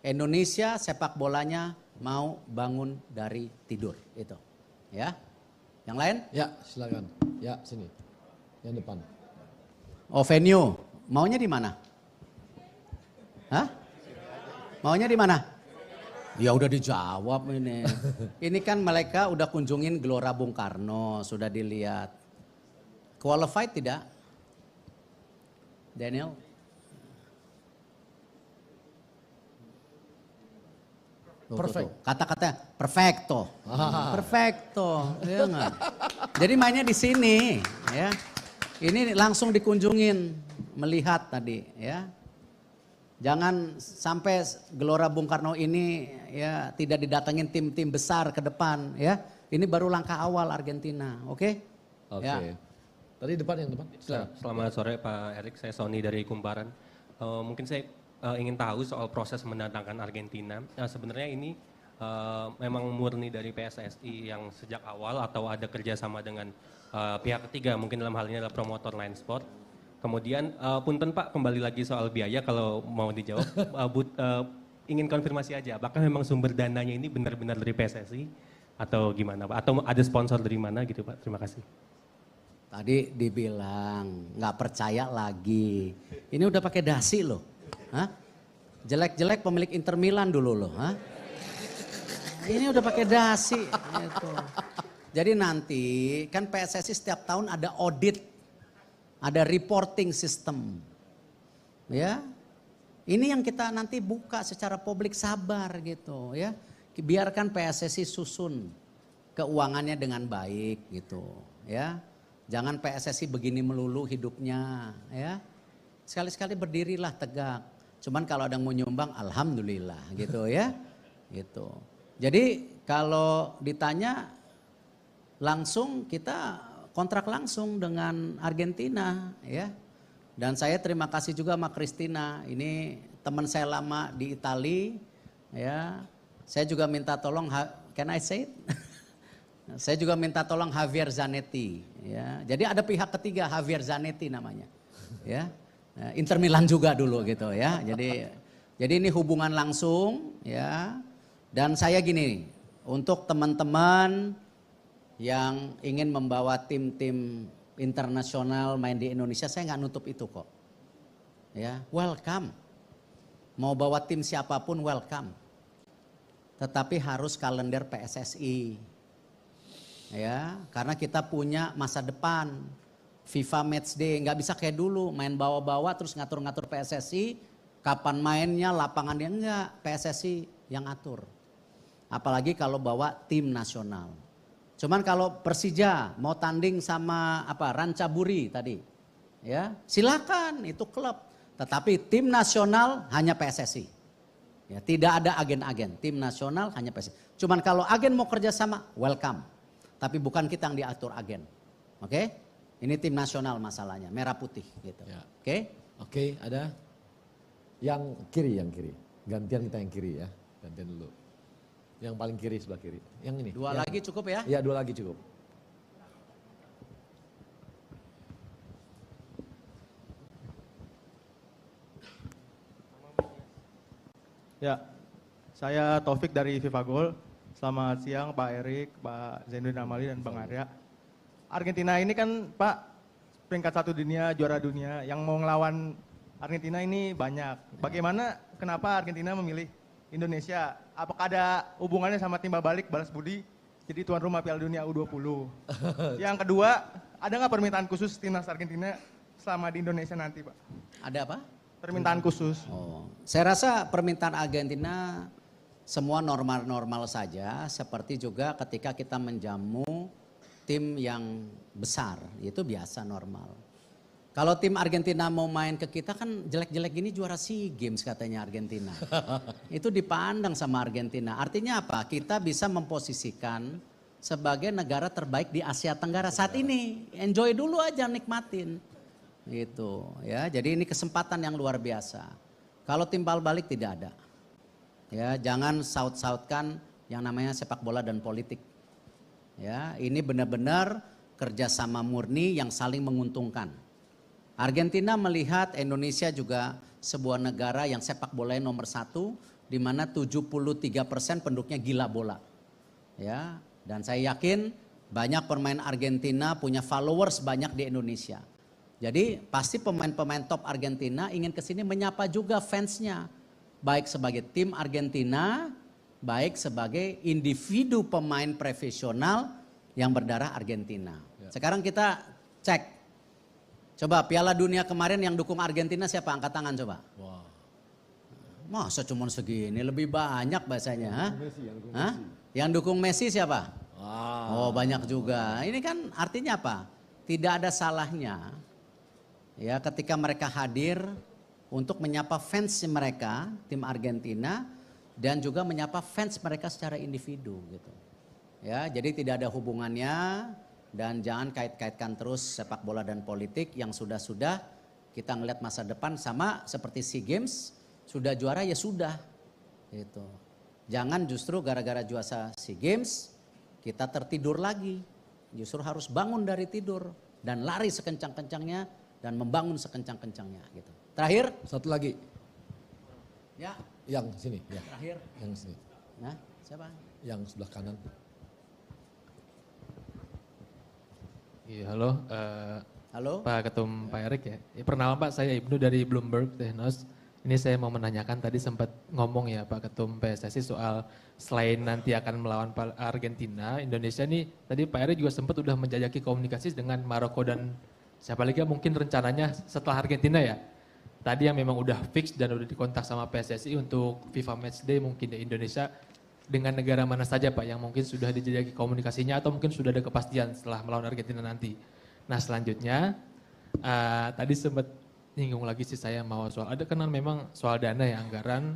Indonesia sepak bolanya mau bangun dari tidur itu. Ya. Yang lain? Ya, silakan. Ya, sini. Yang depan. Oh, venue. Maunya di mana? Hah? Maunya di mana? Ya udah dijawab ini. Ini kan mereka udah kunjungin Gelora Bung Karno, sudah dilihat. Qualified tidak? Daniel? Perfect. Kata-kata perfecto. Perfecto. Ya enggak? Jadi mainnya di sini ya. Ini langsung dikunjungin, melihat tadi ya. Jangan sampai Gelora Bung Karno ini ya tidak didatengin tim-tim besar ke depan ya. Ini baru langkah awal Argentina, oke? Oke. Ya. Tadi depan yang depan. Selamat sore Pak Erik, saya Sony dari Kumparan. Mungkin saya ingin tahu soal proses mendatangkan Argentina. Nah, sebenarnya ini memang murni dari PSSI yang sejak awal atau ada kerjasama dengan pihak ketiga, mungkin dalam hal ini adalah promotor Line Sport. Kemudian punten Pak, kembali lagi soal biaya kalau mau dijawab. Ingin konfirmasi aja, apakah memang sumber dananya ini benar-benar dari PSSI atau gimana Pak? Atau ada sponsor dari mana gitu Pak? Terima kasih. Tadi dibilang nggak percaya lagi. Ini udah pakai dasi loh. Hah? Jelek-jelek pemilik Inter Milan dulu loh. Hah? Ini udah pakai dasi. Gitu. Jadi nanti kan PSSI setiap tahun ada audit, ada reporting system. Ya, Ini yang kita nanti buka secara publik, sabar gitu ya. Biarkan PSSI susun keuangannya dengan baik gitu ya. Jangan PSSI begini melulu hidupnya ya. Sekali-sekali berdirilah tegak. Cuman kalau ada yang mau nyumbang alhamdulillah gitu ya. Gitu. Jadi kalau ditanya langsung, kita kontrak langsung dengan Argentina ya. Dan saya terima kasih juga sama Christina, ini teman saya lama di Itali ya. Saya juga minta tolong, can I say it? Saya juga minta tolong Javier Zanetti ya. Jadi ada pihak ketiga, Javier Zanetti namanya. Ya. Inter Milan juga dulu gitu ya. Jadi ini hubungan langsung ya. Dan saya gini, untuk teman-teman yang ingin membawa tim-tim internasional main di Indonesia, saya nggak nutup itu kok. Ya, welcome. Mau bawa tim siapapun welcome. Tetapi harus kalender PSSI. Ya, karena kita punya masa depan. FIFA Matchday nggak bisa kayak dulu main bawa-bawa terus ngatur-ngatur PSSI, kapan mainnya, lapangannya, enggak, PSSI yang atur. Apalagi kalau bawa tim nasional. Cuman kalau Persija mau tanding sama Rancaburi tadi, ya silakan, itu klub. Tetapi tim nasional hanya PSSI. Ya, tidak ada agen-agen, tim nasional hanya PSSI. Cuman kalau agen mau kerjasama, welcome. Tapi bukan kita yang diatur agen, oke? Ini tim nasional masalahnya, merah putih gitu, Ya. oke? Oke, ada yang kiri, gantian kita yang kiri ya, gantian dulu. Yang paling kiri, sebelah kiri. Yang ini. Dua lagi cukup ya? Iya, 2 lagi cukup. Ya, saya Taufik dari FIFA Goal. Selamat siang Pak Erik, Pak Zainuddin Amali dan Bang Arya. Argentina ini kan Pak peringkat 1 dunia, juara dunia. Yang mau ngelawan Argentina ini banyak. Bagaimana, kenapa Argentina memilih Indonesia? Apakah ada hubungannya sama timbal balik balas budi jadi tuan rumah Piala Dunia U20? Yang kedua, ada nggak permintaan khusus timnas Argentina selama di Indonesia nanti, Pak? Ada apa? Permintaan khusus. Oh, saya rasa permintaan Argentina semua normal-normal saja, seperti juga ketika kita menjamu tim yang besar, itu biasa normal. Kalau tim Argentina mau main ke kita kan jelek-jelek gini juara SEA Games katanya Argentina. Itu dipandang sama Argentina. Artinya apa? Kita bisa memposisikan sebagai negara terbaik di Asia Tenggara saat ini. Enjoy dulu aja, nikmatin. Gitu ya. Jadi ini kesempatan yang luar biasa. Kalau timbal balik tidak ada. Ya, jangan saut-sautkan yang namanya sepak bola dan politik. Ya, ini benar-benar kerjasama murni yang saling menguntungkan. Argentina melihat Indonesia juga sebuah negara yang sepak bolanya nomor 1, di mana 73% penduduknya gila bola. Ya, dan saya yakin banyak pemain Argentina punya followers banyak di Indonesia. Jadi pasti pemain-pemain top Argentina ingin kesini menyapa juga fansnya. Baik sebagai tim Argentina, baik sebagai individu pemain profesional yang berdarah Argentina. Sekarang kita cek. Coba Piala Dunia kemarin yang dukung Argentina siapa? Angkat tangan coba. Wah. Masa cuma segini, lebih banyak bahasanya. Yang dukung Messi siapa? Oh banyak juga. Ini kan artinya apa? Tidak ada salahnya ya ketika mereka hadir untuk menyapa fans mereka, tim Argentina, dan juga menyapa fans mereka secara individu gitu. Ya, jadi tidak ada hubungannya. Dan jangan kait-kaitkan terus sepak bola dan politik yang sudah-sudah kita ngeliat masa depan sama seperti SEA Games, sudah juara ya sudah. Gitu. Jangan justru gara-gara juara SEA Games kita tertidur lagi. Justru harus bangun dari tidur dan lari sekencang-kencangnya dan membangun sekencang-kencangnya gitu. Terakhir. Satu lagi. Ya. Yang sini. Ya. Terakhir. Yang sini. Nah, siapa? Yang sebelah kanan. Iya, halo. Halo. Pak Ketum Pak Erik ya. Perkenalkan Pak, saya Ibnu dari Bloomberg Technos. Ini saya mau menanyakan, tadi sempat ngomong ya Pak Ketum PSSI soal selain nanti akan melawan Argentina, Indonesia nih tadi Pak Erik juga sempat udah menjajaki komunikasi dengan Maroko dan siapa lagi mungkin rencananya setelah Argentina ya. tadi yang memang udah fix dan udah dikontak sama PSSI untuk FIFA Matchday mungkin di Indonesia dengan negara mana saja Pak yang mungkin sudah dijajaki komunikasinya atau mungkin sudah ada kepastian setelah melawan Argentina nanti. Nah selanjutnya tadi sempat nyinggung lagi sih saya mau soal ada kan memang soal dana ya anggaran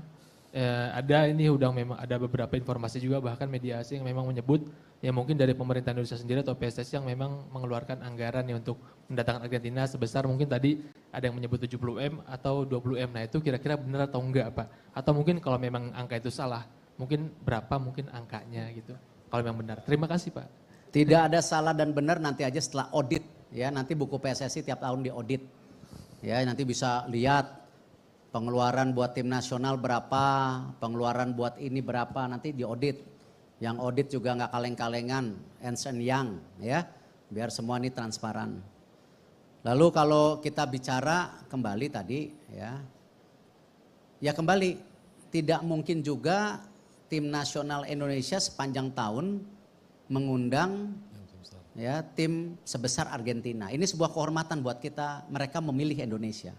ada ini udah memang ada beberapa informasi juga bahkan media asing yang memang menyebut ya mungkin dari pemerintah Indonesia sendiri atau PSSI yang memang mengeluarkan anggaran nih untuk mendatangkan Argentina sebesar mungkin tadi ada yang menyebut 70M atau 20M. Nah itu kira-kira benar atau enggak Pak? Atau mungkin kalau memang angka itu salah, mungkin berapa mungkin angkanya gitu kalau memang benar. Terima kasih Pak. Tidak ada salah dan benar, nanti aja setelah audit ya, nanti buku PSSI tiap tahun diaudit. Ya, nanti bisa lihat pengeluaran buat tim nasional berapa, pengeluaran buat ini berapa, nanti diaudit. Yang audit juga nggak kaleng-kalengan, Ernst & Young ya, biar semua ini transparan. Lalu kalau kita bicara kembali tadi ya kembali tidak mungkin juga tim nasional Indonesia sepanjang tahun mengundang ya tim sebesar Argentina. Ini sebuah kehormatan buat kita, mereka memilih Indonesia.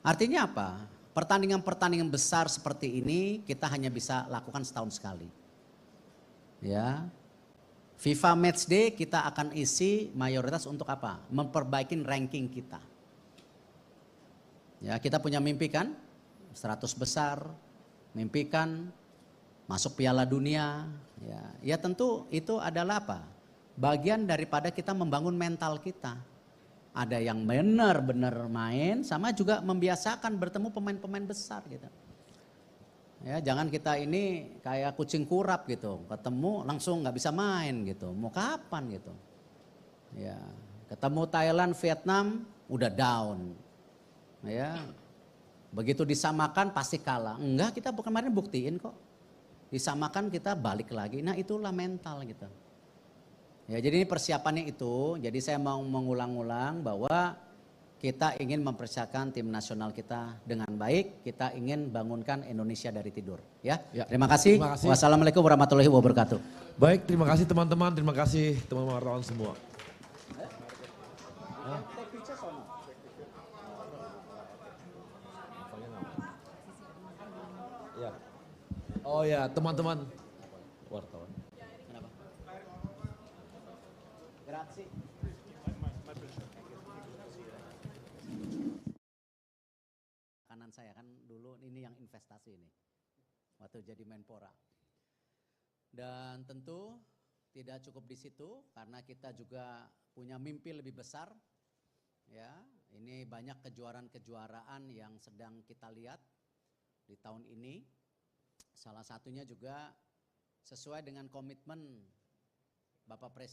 Artinya apa? Pertandingan-pertandingan besar seperti ini kita hanya bisa lakukan setahun sekali. Ya. FIFA Matchday kita akan isi mayoritas untuk apa? Memperbaiki ranking kita. Ya, kita punya mimpi kan? 100 besar, mimpi kan masuk Piala Dunia. Ya tentu itu adalah apa? Bagian daripada kita membangun mental kita. Ada yang benar-benar main, sama juga membiasakan bertemu pemain-pemain besar gitu. Ya, jangan kita ini kayak kucing kurap gitu, ketemu langsung nggak bisa main gitu. Mau kapan gitu? Ya, ketemu Thailand, Vietnam udah down. Ya, begitu disamakan pasti kalah. Enggak, kita kemarin buktiin kok. Disamakan kita balik lagi. Nah itulah mental gitu. Ya, jadi ini persiapannya itu. Jadi saya mau mengulang-ulang bahwa kita ingin mempersiapkan tim nasional kita dengan baik. Kita ingin bangunkan Indonesia dari tidur. Ya, terima kasih. Wassalamualaikum warahmatullahi wabarakatuh. Baik, terima kasih teman-teman. Terima kasih teman-teman wartawan semua. Oh ya, teman-teman wartawan. Kenapa? Grazie. Kanan saya kan dulu ini yang investasi ini. Waktu jadi Menpora. Dan tentu tidak cukup di situ karena kita juga punya mimpi lebih besar. Ya, ini banyak kejuaraan-kejuaraan yang sedang kita lihat di tahun ini. Salah satunya juga sesuai dengan komitmen Bapak Presiden.